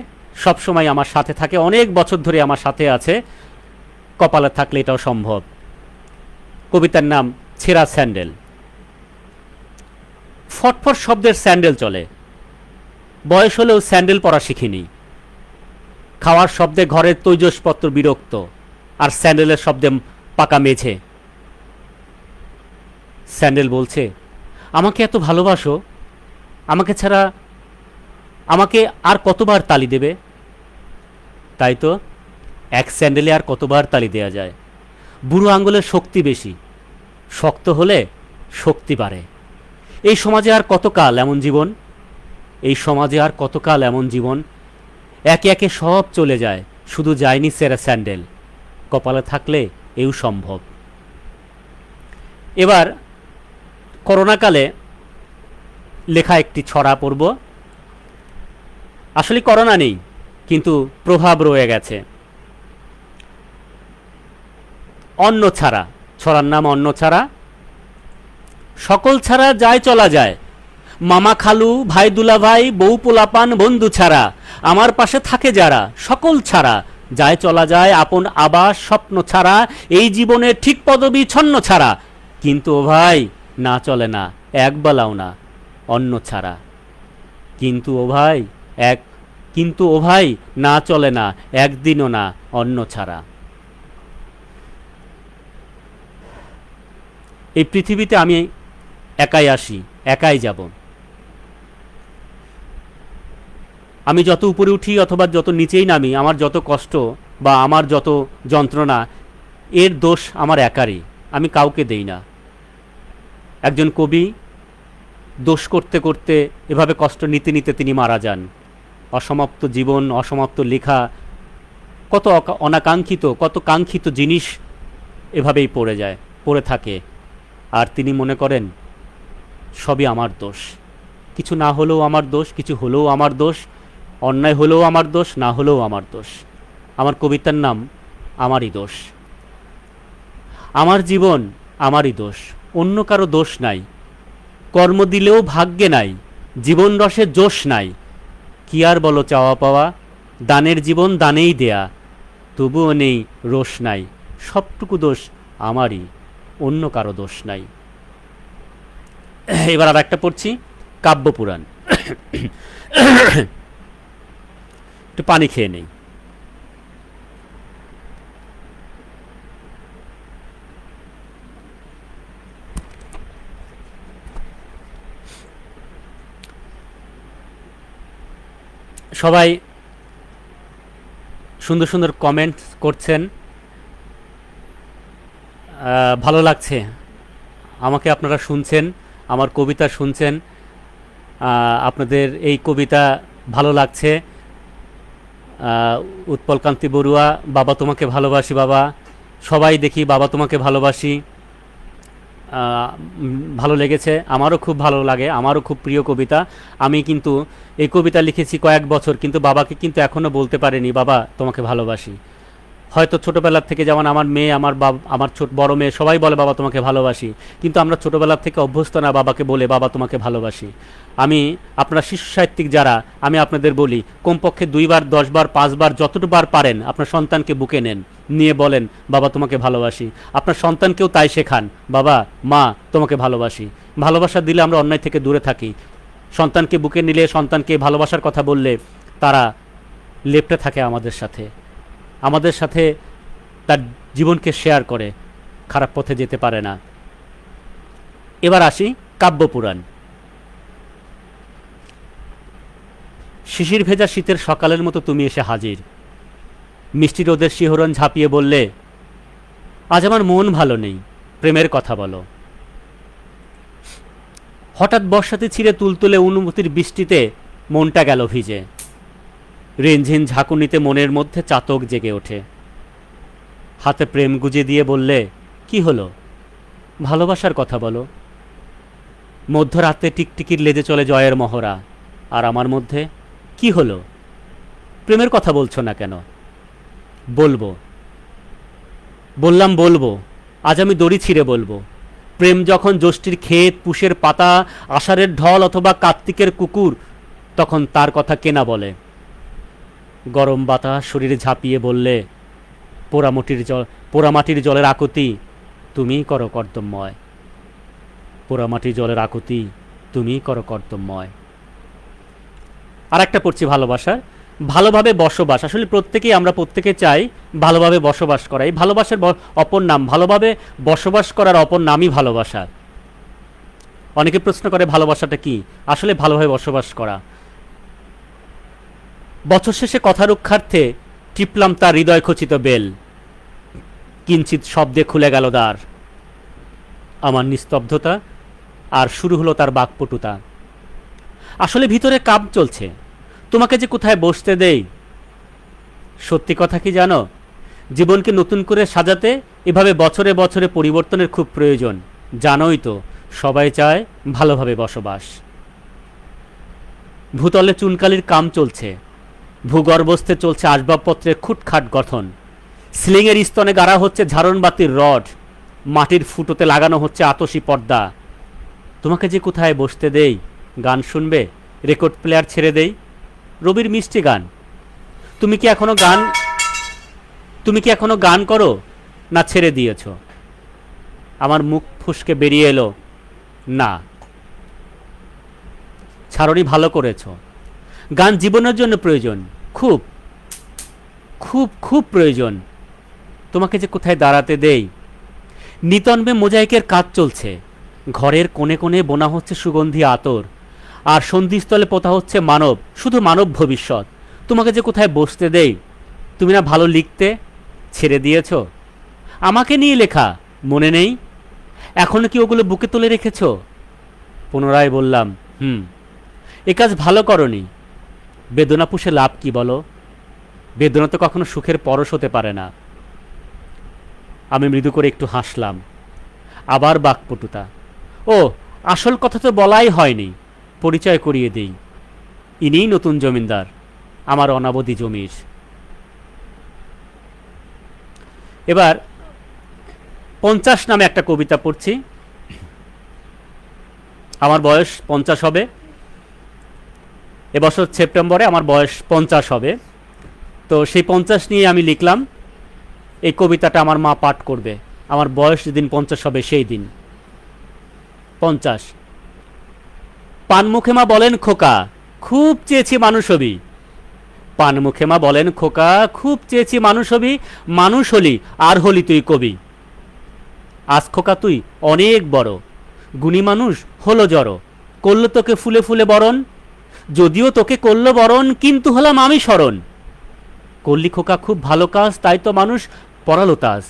সব সময় আমার সাথে থাকে, অনেক বছর ধরে আমার সাথে আছে, কপালে থাকলে এটাও সম্ভব। কবিতার নাম ছেঁড়া স্যান্ডেল। ফটফট শব্দের স্যান্ডেল চলে, বয়স হলেও স্যান্ডেল পরা শিখিনি। খাওয়ার শব্দে ঘরের তৈজসপত্র বিরক্ত, আর স্যান্ডেলের শব্দে পাকা মেঝে। স্যান্ডেল বলছে, আমাকে এত ভালোবাসো, আমাকে ছাড়া আমাকে আর কতবার তালি দেবে? তাই তো, এক স্যান্ডেলে আর কতবার তালি দেয়া যায়। বুড়ো আঙ্গুলের শক্তি বেশি, শক্ত হলে শক্তি বাড়ে। এই সমাজে আর কতকাল এমন জীবন, এই সমাজে আর কতকাল এমন জীবন। একে একে সব চলে যায়, শুধু যায়নি ছেঁড়া স্যান্ডেল। কপালে থাকলে এও সম্ভব। এবার করোনাকালে লেখা একটি ছড়া পড়ব। আসলে করোনা নেই, কিন্তু প্রভাব রয়ে গেছে। অন্ন ছাড়া, ছড়ার নাম অন্ন ছাড়া। সকল ছাড়া যায় চলা যায়, মামা খালু ভাই দুলা ভাই বউ পোলাপান বন্ধু ছাড়া, আমার পাশে থাকে যারা, সকল ছাড়া যায় চলা যায়, আপন আবাস স্বপ্ন ছাড়া, এই জীবনে ঠিক পদবি ছন্ন ছাড়া। কিন্তু ও ভাই না চলে না এক বেলাও না অন্ন ছাড়া। কিন্তু ও ভাই না চলে না একদিনও না অন্ন ছাড়া। এই পৃথিবীতে আমি একাই আসি, একাই যাব। আমি যত উপরে উঠি অথবা যত নিচেই নামি, আমার যত কষ্ট বা আমার যত যন্ত্রণা, এর দোষ আমার একারই, আমি কাউকে দেই না। একজন কবি দোষ করতে করতে এভাবে কষ্ট নিতে নিতে তিনি মারা যান। অসমাপ্ত জীবন, অসমাপ্ত লেখা, কত অনাকাঙ্ক্ষিত, কত কাঙ্ক্ষিত জিনিস এভাবেই পড়ে থাকে। আর তিনি মনে করেন সবই আমার দোষ, কিছু না হলেও আমার দোষ, কিছু হলেও আমার দোষ, অন্যায় হলেও আমার দোষ, না হলেও আমার দোষ। আমার কবিতার নাম আমারই দোষ। আমার জীবন আমারই দোষ, অন্য কারো দোষ নাই। কর্ম দিলেও ভাগ্যে নাই, জীবন রসে জোশ নাই। কি আর বলো চাওয়া পাওয়া, দানের জীবন দানেই দেয়া, তবুও নেই রোষ নাই। সবটুকু দোষ আমারই, অন্য কারো দোষ নাই। এবার আর একটা পড়ছি, কাব্যপুরাণ। একটু পানি খেয়ে নেই। সবাই সুন্দর সুন্দর কমেন্ট করছেন, ভালো লাগছে আমাকে। আপনারা শুনছেন, আমার কবিতা শুনছেন, আপনাদের এই কবিতা ভালো লাগছে। উৎপলকান্তি বড়ুয়া, বাবা তোমাকে ভালোবাসি বাবা। সবাই দেখি বাবা তোমাকে ভালোবাসি, ভালো লেগেছে, আমারও খুব ভালো লাগে, আমারও খুব প্রিয় কবিতা। আমি কিন্তু এই কবিতা লিখেছি কয়েক বছর, কিন্তু বাবাকে কিন্তু এখনও বলতে পারিনি বাবা তোমাকে ভালোবাসি। হয়তো ছোটোবেলার থেকে, যেমন আমার মেয়ে, আমার বড় মেয়ে সবাই বলে বাবা তোমাকে ভালোবাসি, কিন্তু আমরা ছোটোবেলার থেকে অভ্যস্ত না বাবাকে বলে বাবা তোমাকে ভালোবাসি। আপনারা শিশু সাহিত্যিক যারা, আমি আপনাদের বলি, কমপক্ষে 2 বার 10 বার 5 বার যতবার পারেন আপনার সন্তানকে বুকে নেন, নিয়ে বলেন বাবা তোমাকে ভালোবাসি। আপনার সন্তানকেও তাই শেখান, বাবা মা তোমাকে ভালোবাসি। ভালোবাসা দিলে আমরা অন্যায় থেকে দূরে থাকি। সন্তানকে বুকে নিলে, সন্তানকে ভালোবাসার কথা বললে তারা লেপ্টে থাকে আমাদের সাথে তার জীবনকে শেয়ার করে, খারাপ পথে যেতে পারে না। এবার আসি কাব্যপুরাণ। শিশির ভেজা শীতের সকালের মতো তুমি এসে হাজির, মিষ্টি রোদের শিহরণ ঝাঁপিয়ে বললে, আজ আমার মন ভালো নেই, প্রেমের কথা বলো। হঠাৎ বর্ষাতে ছিঁড়ে তুলতুলে অনুভূতির বৃষ্টিতে মনটা গেল ভিজে। রিনঝিন ঝাঁকুনিতে মনের মধ্যে চাতক জেগে ওঠে। হাতে প্রেম গুজে দিয়ে বললে, কি হলো? ভালোবাসার কথা বলো। মধ্যরাতে টিকটিকির লেজে চলে জয়ের মহড়া, আর আমার মধ্যে কি হলো? প্রেমের কথা বলছো না কেন? বলবো, বললাম বলবো, আজ আমি দড়ি ছিঁড়ে বলবো। প্রেম যখন জ্যৈষ্ঠীর ক্ষেত, পুষের পাতা, আষাঢ়ের ঢল অথবা কার্তিকের কুকুর, তখন তার কথা কেনা বলে। গরম বাতাস শরীরে ঝাঁপিয়ে বললে, পোড়ামাটির জলের আকুতি তুমিই করো কর্দমময়। পোড়ামাটির জলের আকুতি তুমিই করো কর্দমময়। আর একটা পড়ছি ভালোবাসার। ভালোভাবে বসবাস, আসলে আমরা প্রত্যেকে চাই ভালোভাবে বসবাস করা। এই ভালোবাসার অপর নাম, ভালোভাবে বসবাস করার অপর নামই ভালোবাসা। অনেকে প্রশ্ন করে ভালোবাসাটা কি? আসলে ভালোভাবে বসবাস করা। বছর শেষে কথা রক্ষার্থে টিপলাম তার হৃদয় খচিত বেল, কিঞ্চিত শব্দে খুলে গেল দ্বার। আমার নিস্তব্ধতা, আর শুরু হলো তার বাকপটুতা। আসলে ভিতরে কাপ চলছে, তোমাকে যে কোথায় বসতে দেই। সত্যি কথা কি জানো, জীবনকে নতুন করে সাজাতে এভাবে বছরে বছরে পরিবর্তনের খুব প্রয়োজন। জানোই তো, সবাই চায় ভালোভাবে বসবাস। ভূতলে চুনকালির কাম চলছে, ভূগর্ভস্থে চলছে আসবাবপত্রের খুটখাট গঠন। সিলিংয়ের স্তনে গাড়া হচ্ছে ঝাড়নবাতির রড, মাটির ফুটোতে লাগানো হচ্ছে আতসী পর্দা। তোমাকে যে কোথায় বসতে দেই, গান শুনবে? রেকর্ড প্লেয়ার ছেড়ে দেই, রবির মিষ্টি গান। তুমি কি এখনো গান করো, না ছেড়ে দিয়েছ? আমার মুখ ফুসকে বেরিয়ে এলো, না। ছাড়নি, ভালো করেছ। গান জীবনের জন্য প্রয়োজন, খুব খুব খুব প্রয়োজন। তোমাকে যে কোথায় দাঁড়াতে দেই। নিতন্বে মোজাইকের কাজ চলছে, ঘরের কোণে কোণে বোনা হচ্ছে সুগন্ধি আতর, আর সন্ধিস্থলে পোতা হচ্ছে মানব, শুধু মানব ভবিষ্যৎ। তোমাকে যে কোথায় বসতে দেই। তুমি না ভালো লিখতে, ছেড়ে দিয়েছ। আমাকে নিয়ে লেখা মনে নেই? এখনো কি ওগুলো বুকে তুলে রেখেছ? পুনরায় বললাম, এ কাজ ভালো করনি। বেদনা পুষে লাভ কি বলো? বেদনা তো কখনো সুখের পরশ হতে পারে না। আমি মৃদু করে একটু হাসলাম। আবার বাকপটুতা। ও, আসল কথা তো বলাই হয়নি, পরিচয় করিয়ে দেই। ইনিই নতুন জমিদার আমার অনাবধি জমির। এবার 50 নামে একটা কবিতা পড়ছি। আমার বয়স 50 হবে, এবছর সেপ্টেম্বরে আমার বয়স 50 হবে। তো সেই 50 নিয়ে আমি লিখলাম। এই কবিতাটা আমার মা পাঠ করবে আমার বয়স যেদিন 50 হবে সেই দিন। 50। পানমুখে মা বলেন, খোকা খুব চেয়েছি মানুষ হবি। পানমুখে মা বলেন, খোকা খুব চেয়েছি মানুষ হবি। মানুষ হলি, আর হলি তুই কবি। আজ খোকা তুই অনেক বড়, গুণী মানুষ হলো জড়ো। করলো তোকে ফুলে ফুলে বরণ, যদিও তোকে করলো বরণ, কিন্তু হলাম আমি স্মরণ। করলি খোকা খুব ভালো কাজ, তাই তো মানুষ পড়ালো তাজ।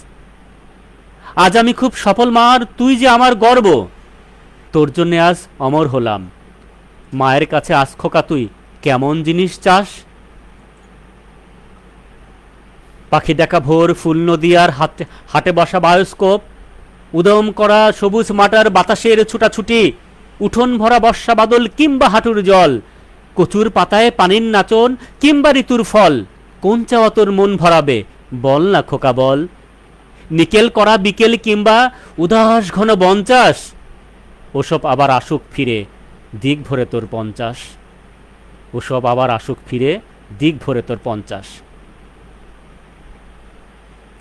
আজ আমি খুব সফল মার, তুই যে আমার গর্ব। তোর জন্যে আজ অমর হলাম। মায়ের কাছে আজ খোকা তুই কেমন জিনিস চাস? পাখি দেখা ভোর, ফুল নদী আর হাটে বসা বায়োস্কোপ, উদম করা সবুজ মাটার বাতাসের ছুটাছুটি, উঠোন ভরা বর্ষা বাদল কিংবা হাঁটুর জল, কচুর পাতায় পানির নাচন কিংবা ঋতুর ফল। কোন চাওয়া তোর মন ভরাবে, বল না খোকা বল। নিকেল করা বিকেল কিংবা উদাস ঘন বনচাষ, ওসব আবার আসুক ফিরে দিক ভরে তোর 50। ওসব আবার আসুক ফিরে দিক ভরে তোর 50।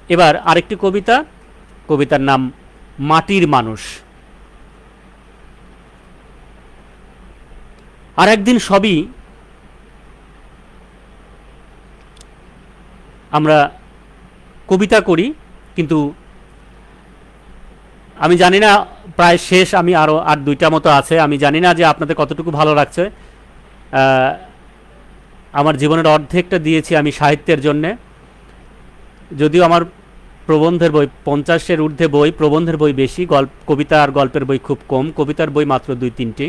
এবার আরেকটি কবিতা, কবিতার নাম মাটির মানুষ। আর একদিন সবই আমরা কবিতা করি, কিন্তু আমি জানি না, প্রায় শেষ, আমি আরও 2টা মতো আছে। আমি জানি না যে আপনাদের কতটুকু ভালো লাগছে। আমার জীবনের অর্ধেকটা দিয়েছি আমি সাহিত্যের জন্যে। যদিও আমার প্রবন্ধের বই 50-এর ঊর্ধ্বে বই, প্রবন্ধের বই বেশি, কবিতা আর গল্পের বই খুব কম। কবিতার বই মাত্র 2-3টি।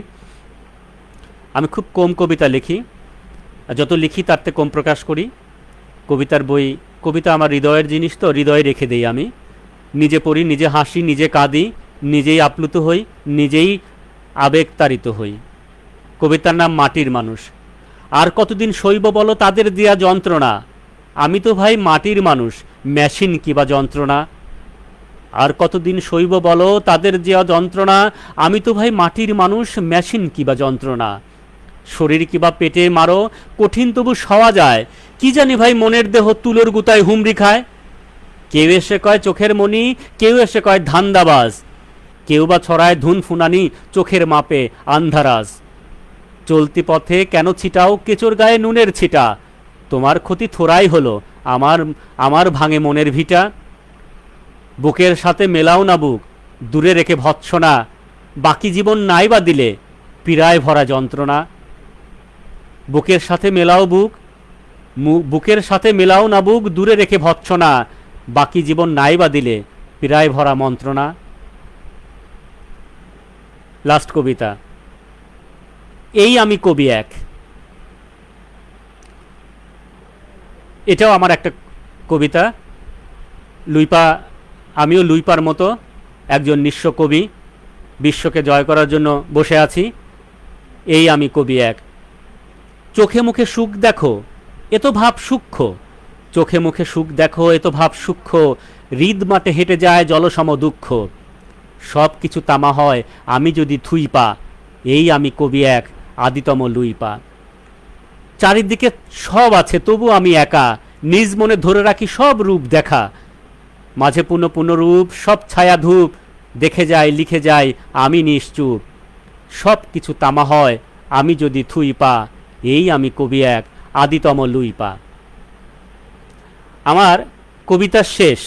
আমি খুব কম কবিতা লিখি। যত লিখি তার থেকে কম প্রকাশ করি। কবিতার বই, কবিতা আমার হৃদয়ের জিনিস, তো হৃদয়ে রেখে দেই আমি। নিজে পড়ি, নিজে হাসি, নিজে কাঁদি, নিজেই আপ্লুত হই, নিজেই আবেগতাড়িত হই। কবিতার নাম মাটির মানুষ। আর কতদিন সইব বলো তাদের দেয়া যন্ত্রণা, আমি তো ভাই মাটির মানুষ, মেশিন কিবা যন্ত্রণা। আর কতদিন সইব বলো তাদের দেয়া যন্ত্রণা, আমি তো ভাই মাটির মানুষ, মেশিন কিবা যন্ত্রণা। শরীর কিবা পেটে মারো, কঠিন তবু সওয়া যায়, কি জানি ভাই মনের দেহ তুলোর গুতায় হুমড়ি খায়। কেউ এসে কয় চোখের মণি, কেউ এসে কয় ধান্দাবাজ, কেউ বা ছড়ায় ধুন ফুনানি চোখের মাপে আন্ধারাজ। চলতি পথে কেন ছিটাও কেচোর গায়ে নুনের ছিটা, তোমার ক্ষতি থোড়াই হলো, আমার আমার ভাঙে মনের ভিটা। বুকের সাথে মেলাও না বুক, দূরে রেখে ভৎসনা, বাকি জীবন নাই বা দিলে পীড়ায় ভরা যন্ত্রণা। বুকের সাথে মেলাও বুক, বুকের সাথে মেলাও না বুক, দূরে রেখে ভৎসনা, বাকি জীবন নাই বা দিলে পীড়ায় ভরা মন্ত্রণা। লাস্ট কবিতা, এই আমি কবি এক। এটাও আমার একটা কবিতা। লুইপা, আমিও লুইপার মতো একজন নিঃস্ব কবি, বিশ্বকে জয় করার জন্য বসে আছি। এই আমি কবি এক। চোখে মুখে সুখ দেখো এ তো ভাব সূক্ষ্ম, চোখে মুখে সুখ দেখো এ তো ভাব সূক্ষ্ম, হৃদ মাঠে হেঁটে যায় জলসম দুঃখ। সব কিছু তামা হয় আমি যদি থুই পা, এই আমি কবি এক আদিতম লুইপা। চারিদিকে সব আছে তবু আমি একা, নিজ মনে ধরে রাখি সব রূপ দেখা। মাঝে পুনঃ পুনরূপ সব ছায়া ধূপ, দেখে যায় লিখে যায় আমি নিশ্চুপ। সব কিছু তামা হয় আমি যদি থুই পা, এই আমি কবি এক আদিতম লুইপা। আমার কবিতা শেষ।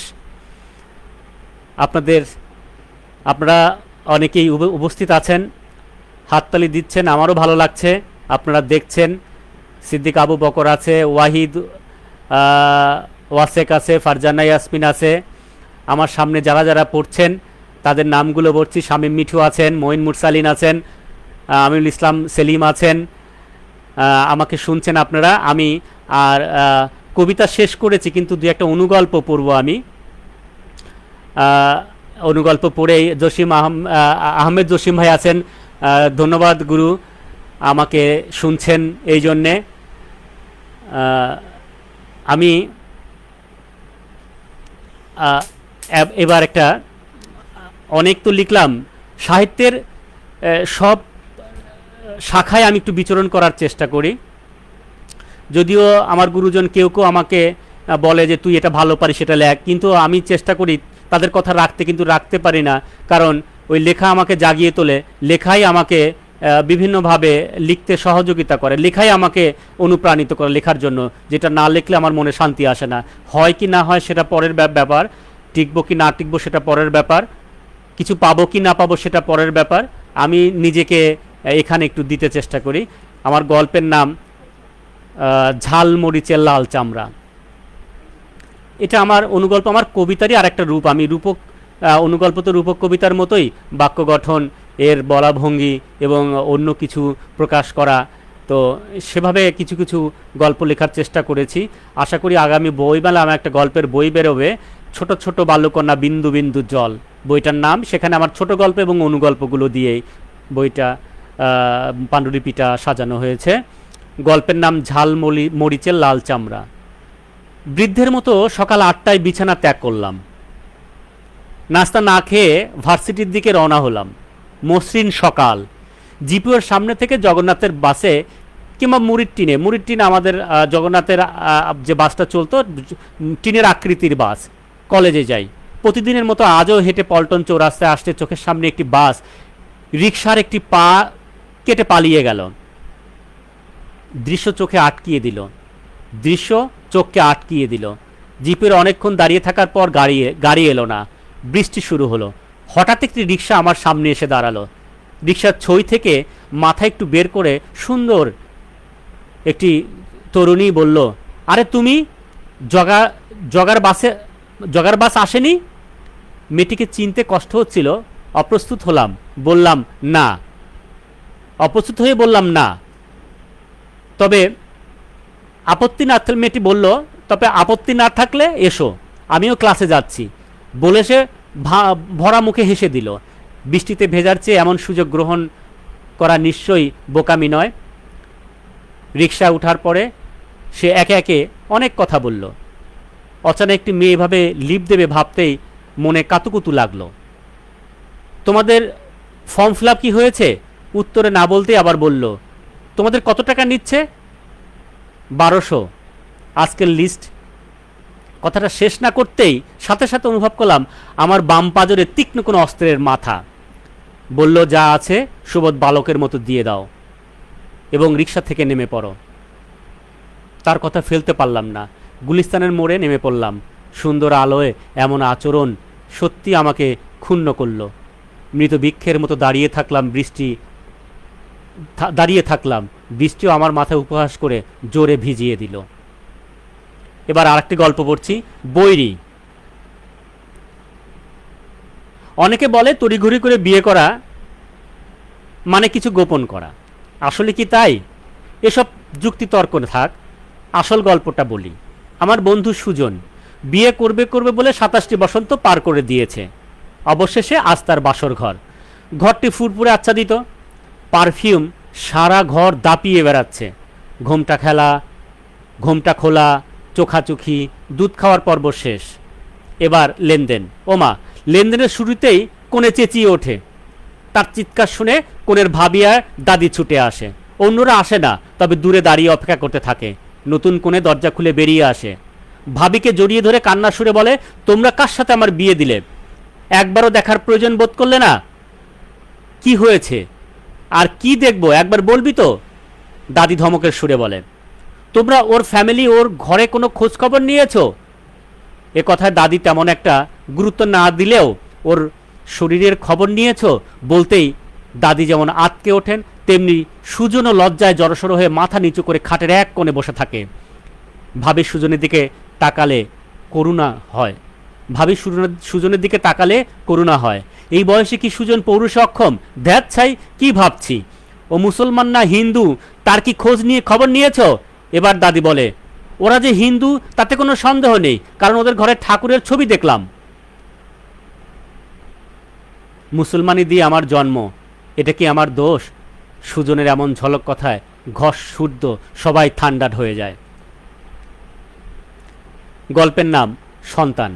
আপনারা অনেকেই উপস্থিত আছেন, হাততালি দিচ্ছেন, আমারও ভালো লাগছে। আপনারা দেখছেন, সিদ্দিক আবু বকর আছে, ওয়াহিদ ওয়াসেক আছে, ফারজানা ইয়াসমিন আছে। আমার সামনে যারা যারা পড়ছেন তাদের নামগুলো বলছি। শামীম মিঠু আছেন, মঈন মুরসালিন আছেন, আমিনুল ইসলাম সেলিম আছেন। আমাকে শুনছেন আপনারা। আমি আর কবিতা শেষ করেছি, কিন্তু দু একটা অনুগল্প পড়ব আমি। অনুগল্প পড়েই আহমেদ জসিম ভাই আছেন, ধন্যবাদ গুরু, আমাকে শুনছেন এই জন্যে। আমি এবার একটা, অনেক তো লিখলাম, সাহিত্যের সব শাখায় আমি একটু বিচরণ করার চেষ্টা করি। যদিও আমার গুরুজন কেউ কেউ আমাকে বলে যে তুই এটা ভালো পারিস সেটা লেখ, কিন্তু আমি চেষ্টা করি তাদের কথা রাখতে, কিন্তু রাখতে পারি না, কারণ ওই লেখা আমাকে জাগিয়ে তোলে, লেখাই আমাকে বিভিন্নভাবে লিখতে সহযোগিতা করে, লেখাই আমাকে অনুপ্রাণিত করে লেখার জন্য। যেটা না লিখলে আমার মনে শান্তি আসে না। হয় কি না হয় সেটা পরের ব্যাপার, টিকবো কি না টিকবো সেটা পরের ব্যাপার, কিছু পাবো কি না পাবো সেটা পরের ব্যাপার। আমি নিজেকে এখানে একটু দিতে চেষ্টা করি। আমার গল্পের নাম ঝাল মরিচের লাল চামড়া। এটা আমার অনুগল্প, আমার কবিতারই আরেকটা রূপ। আমি রূপক, অনুগল্প তো রূপক কবিতার মতোই, বাক্য গঠন, এর বলা ভঙ্গি এবং অন্য কিছু প্রকাশ করা, তো সেভাবে কিছু কিছু গল্প লেখার চেষ্টা করেছি। আশা করি আগামী বইমেলা আমার একটা গল্পের বই বেরোবে, ছোট ছোট বাল্যকন্যা বিন্দু বিন্দু জল বইটার নাম। সেখানে আমার ছোট গল্প এবং অনুগল্পগুলো দিয়েই বইটা পাণ্ডুলিপিটা সাজানো হয়েছে। গল্পের নাম ঝাল মরিচের লাল চামড়া। বৃদ্ধের মতো সকাল 8টায় বিছানা ত্যাগ করলাম, নাস্তা না খেয়ে ভার্সিটির দিকে রওনা হলাম। মসৃণ সকাল, জিপিওর সামনে থেকে জগন্নাথের বাসে কিংবা মুড়ির টিনে আমাদের জগন্নাথের যে বাসটা চলতো, টিনের আকৃতির বাস, কলেজে যাই। প্রতিদিনের মতো আজও হেঁটে পল্টন চৌরাস্তায় আসতে চোখের সামনে একটি বাস রিকশার একটি পা কেটে পালিয়ে গেল। দৃশ্য চোখকে আটকিয়ে দিল। জিপের অনেকক্ষণ দাঁড়িয়ে থাকার পর গাড়ি এলো না। বৃষ্টি শুরু হলো। হঠাৎ একটি রিকশা আমার সামনে এসে দাঁড়ালো। রিকশার ছই থেকে মাথা একটু বের করে সুন্দর একটি তরুণী বলল, আরে তুমি, জগার বাস আসেনি? মেয়েটিকে চিনতে কষ্ট হচ্ছিল। অপ্রস্তুত হয়ে বললাম না। তবে আপত্তি না থাকলে মেয়েটি বলল, তবে আপত্তি না থাকলে এসো, আমিও ক্লাসে যাচ্ছি বলে সে ভরা মুখে হেসে দিল। বৃষ্টিতে ভেজার চেয়ে এমন সুযোগ গ্রহণ করা নিশ্চয়ই বোকামি নয়। রিকশা উঠার পরে সে একে একে অনেক কথা বলল। অচানক একটি মেয়ে এভাবে লিপ দেবে ভাবতেই মনে কাতুকুতু লাগলো। তোমাদের ফর্ম ফিল আপ কি হয়েছে? উত্তরে না বলতেই আবার বলল, তোমাদের কত টাকা নিচ্ছে? 1200 আজকের লিস্ট। কথাটা শেষ না করতেই সাথে সাথে অনুভব করলাম আমার বাম পাজরে তীক্ষ্ণ কোনো অস্ত্রের মাথা। বলল, যা আছে সুবোধ বালকের মতো দিয়ে দাও এবং রিকশা থেকে নেমে পড়ো। তার কথা ফেলতে পারলাম না। গুলিস্তানের মোড়ে নেমে পড়লাম। সুন্দর আলোয় এমন আচরণ সত্যি আমাকে ক্ষুণ্ণ করল। মৃত বৃক্ষের মতো দাঁড়িয়ে থাকলাম। বৃষ্টিও আমার মাথায় উপহাস করে জোরে ভিজিয়ে দিল। এবার আরেকটি গল্প পড়ছি, বৈরী। অনেকে বলে তড়িঘড়ি করে বিয়ে করা মানে কিছু গোপন করা। আসলে কি তাই? এসব যুক্তিতর্ক থাক, আসল গল্পটা বলি। আমার বন্ধু সুজন বিয়ে করবে বলে 27টি বসন্ত পার করে দিয়েছে। অবশেষে আজ তার বাসর ঘর। ঘরটি ফুরফুরে আচ্ছাদিত, পারফিউম সারা ঘর দাপিয়ে বেড়াচ্ছে। ঘোমটা খোলা, চোখাচোখি, দুধ খাওয়ার পর্ব শেষ। এবার লেনদেন। ওমা, লেনদেনের শুরুতেই কোণে চেঁচিয়ে ওঠে। তার চিৎকার শুনে কোণের ভাবিয়া দাদি ছুটে আসে। অন্যরা আসে না, তবে দূরে দাঁড়িয়ে অপেক্ষা করতে থাকে। নতুন কোণে দরজা খুলে বেরিয়ে আসে। ভাবিকে জড়িয়ে ধরে কান্না সুরে বলে, তোমরা কার সাথে আমার বিয়ে দিলে? একবারও দেখার প্রয়োজন বোধ করলে না? কি হয়েছে? আর কি দেখবো, একবার বলবি তো? দাদি ধমকের সুরে বলে। তোমরা ওর ফ্যামিলি, ওর ঘরে কোনো খোঁজ খবর নিয়েছো? এ কথায় দাদি তেমন একটা গুরুত্ব না দিলেও ওর শরীরের খবর নিয়েছো বলতেই দাদি যেমন আঁতকে ওঠেন, তেমনি সুজনও লজ্জায় জড়সড় হয়ে মাথা নিচু করে খাটের এক কোণে বসে থাকে। ভাবি সুজনের দিকে তাকালে করুণা হয়। এই বয়সে কি সুজন পৌরুষে অক্ষম? ধ্যাত ছাই, কি ভাবছি? ও মুসলমান না হিন্দু, তার কি খবর নিয়েছ? এবার দাদি বলে, ওরা যে হিন্দু তাতে কোনো সন্দেহ নেই, কারণ ওদের ঘরে ঠাকুরের ছবি দেখলাম। মুসলমানি দিয়ে আমার জন্ম, এটা কি আমার দোষ? সুজনের এমন ঝলক কথায় ঘর শুদ্ধ সবাই ঠান্ডা হয়ে যায়। গল্পের নাম সন্তান।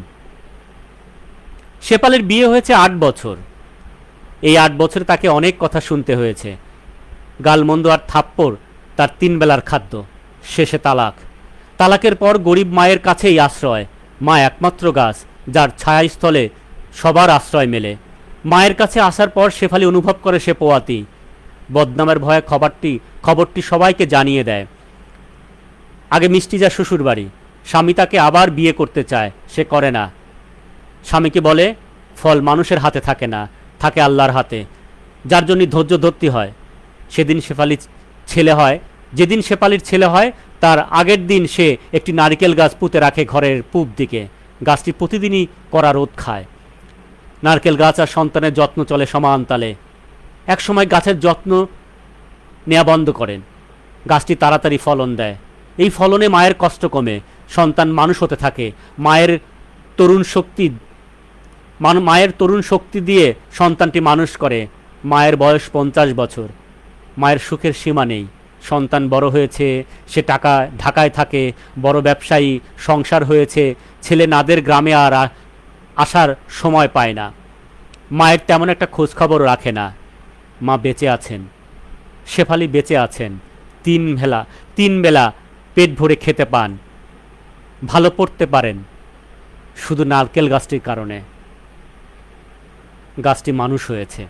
শেফালির বিয়ে হয়েছে 8 বছর। এই 8 বছরে তাকে অনেক কথা শুনতে হয়েছে। গালমন্দ আর থাপ্পড় তার 3 বেলার খাদ্য। শেষে তালাকের পর গরিব মায়ের কাছেই আশ্রয়। মা একমাত্র গাছ, যার ছায়াস্থলে সবার আশ্রয় মেলে। মায়ের কাছে আসার পর শেফালি অনুভব করে সে পোয়াতি। বদনামের ভয়ে খবরটি সবাইকে জানিয়ে দেয়। আগে মিষ্টি যা শ্বশুর বাড়ি। স্বামী তাকে আবার বিয়ে করতে চায়, সে করে না। স্বামীকে বলে, ফল মানুষের হাতে থাকে না, থাকে আল্লাহর হাতে, যার জন্য ধৈর্য ধরতে হয়। যেদিন শেফালির ছেলে হয় তার আগের দিন সে একটি নারকেল গাছ পুঁতে রাখে ঘরের পূব দিকে। গাছটি প্রতিদিনই কড়া রোদ খায়। নারকেল গাছ আর সন্তানের যত্ন চলে সমান তালে। একসময় গাছের যত্ন নেওয়া বন্ধ করেন। গাছটি তাড়াতাড়ি ফলন দেয়। এই ফলনে মায়ের কষ্ট কমে, সন্তান মানুষ হতে থাকে। মায়ের তরুণ শক্তি দিয়ে সন্তানটি মানুষ করে। মায়ের বয়স 50 বছর। মায়ের সুখের সীমা নেই। সন্তান বড় হয়েছে, সে ঢাকায় থাকে, বড় ব্যবসায়ী, সংসার হয়েছে। ছেলে নাদের গ্রামে আর আসার সময় পায় না। মায়ের তেমন একটা খোঁজখবরও রাখে না। মা বেঁচে আছেন, শেফালি বেঁচে আছেন। 3 বেলা পেট ভরে খেতে পান, ভালো পড়তে পারেন, শুধু নারকেল গাছটির কারণে। গাছটি মানুষ হয়েছে।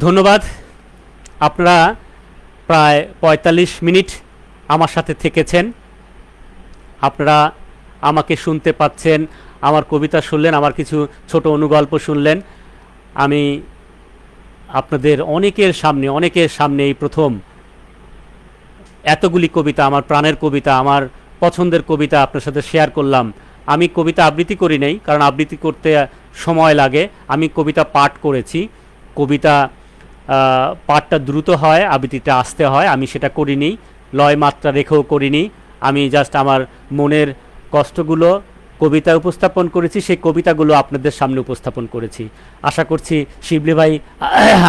ধন্যবাদ। আপনারা প্রায় 45 মিনিট আমার সাথে থেকেছেন। আপনারা আমাকে শুনতে পাচ্ছেন, আমার কবিতা শুনলেন, আমার কিছু ছোট অনুগল্প শুনলেন। আমি আপনাদের অনেকের সামনে এই প্রথম এতগুলি কবিতা, আমার প্রাণের কবিতা, আমার পছন্দের কবিতা আপনার সাথে শেয়ার করলাম। আমি কবিতা আবৃত্তি করি নাই, কারণ আবৃত্তি করতে সময় লাগে। আমি কবিতা পাঠ করেছি। কবিতা পাঠটা দ্রুত হয়, আবৃত্তিটা আস্তে হয়, আমি সেটা করিনি, লয় মাত্রা রেখেও করিনি। আমি জাস্ট আমার মনের কষ্টগুলো কবিতা উপস্থাপন করেছি, সেই কবিতাগুলো আপনাদের সামনে উপস্থাপন করেছি। আশা করছি শিবলি ভাই,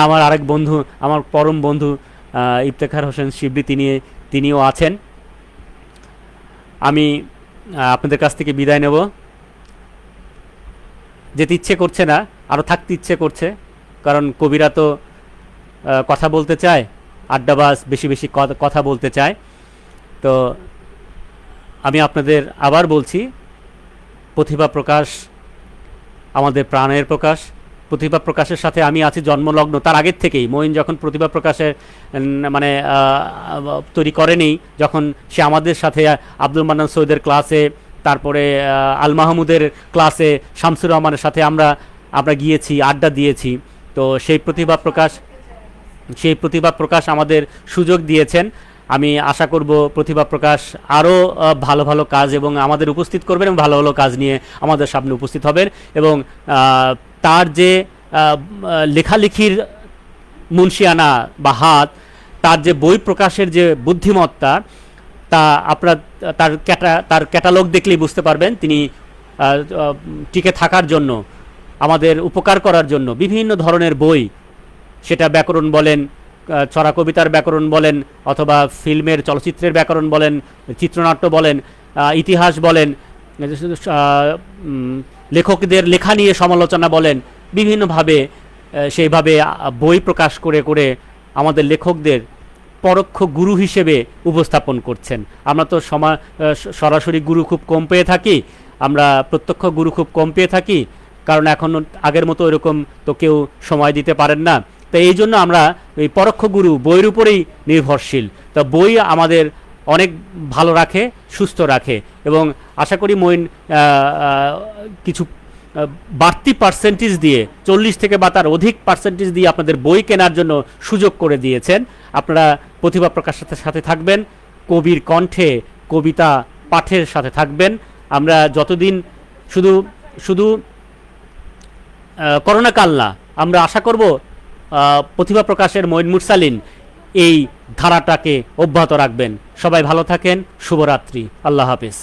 আমার আরেক বন্ধু, আমার পরম বন্ধু ইফতেখার হোসেন শিবলি, তিনিও আছেন। আমি আপনাদের কাছ থেকে বিদায় নেব। যেতে ইচ্ছে করছে না, আরও থাকতে ইচ্ছে করছে, কারণ কবিরা তো কথা বলতে চায়, আড্ডাবাজ, বেশি বেশি কথা বলতে চায়। তো আমি আপনাদের আবার বলছি, প্রতিভা প্রকাশ আমাদের প্রাণের প্রকাশ। প্রতিভা প্রকাশের সাথে আমি আছি জন্মলগ্ন, তার আগের থেকেই। মঈন যখন প্রতিভা প্রকাশের মানে তৈরি করেনি, যখন সে আমাদের সাথে আব্দুল মান্নান সৈয়দের ক্লাসে, তারপরে আল মাহমুদের ক্লাসে, শামসুর রহমানের সাথে আমরা গিয়েছি, আড্ডা দিয়েছি। তো সেই প্রতিভা প্রকাশ আমাদের সুযোগ দিয়েছেন। আমি আশা করব প্রতিভা প্রকাশ আরও ভালো ভালো কাজ এবং আমাদের উপস্থিত করবেন, এবং ভালো ভালো কাজ নিয়ে আমাদের সামনে উপস্থিত হবেন। এবং তার যে লেখালেখির মুন্সিয়ানা বা হাত, তার যে বই প্রকাশের যে বুদ্ধিমত্তা, তা আপনার তার ক্যাটালগ দেখলেই বুঝতে পারবেন। তিনি টিকে থাকার জন্য, আমাদের উপকার করার জন্য বিভিন্ন ধরনের বই, সেটা ব্যাকরণ বলেন, ছড়া কবিতার ব্যাকরণ বলেন, অথবা ফিল্মের চলচ্চিত্রের ব্যাকরণ বলেন, চিত্রনাট্য বলেন, ইতিহাস বলেন, লেখকদের লেখা নিয়ে সমালোচনা বলেন, বিভিন্নভাবে সেইভাবে বই প্রকাশ করে করে আমাদের লেখকদের পরোক্ষ গুরু হিসেবে উপস্থাপন করছেন। আমরা তো সরাসরি গুরু খুব কম পেয়ে থাকি, আমরা প্রত্যক্ষ গুরু খুব কম পেয়ে থাকি, কারণ এখন আগের মতো এরকম তো কেউ সময় দিতে পারেন না। তো এই জন্য আমরা এই পরোক্ষ গুরু বইয়ের উপরেই নির্ভরশীল। তা বই আমাদের অনেক ভালো রাখে, সুস্থ রাখে, এবং আশা করি মঈন কিছু বাড়তি পার্সেন্টেজ দিয়ে, 40 থেকে বা তার অধিক পার্সেন্টেজ দিয়ে আপনাদের বই কেনার জন্য সুযোগ করে দিয়েছেন। আপনারা প্রতিভা প্রকাশের সাথে থাকবেন, কবির কণ্ঠে কবিতা পাঠের সাথে থাকবেন। আমরা যতদিন শুধু করোনা কাল না, আমরা আশা করব প্রতিভা প্রকাশের মঈন মুরসালিন এই ধারাটাকে অব্যাহত রাখবেন। সবাই ভালো থাকেন, শুভরাত্রি, আল্লাহ হাফেজ।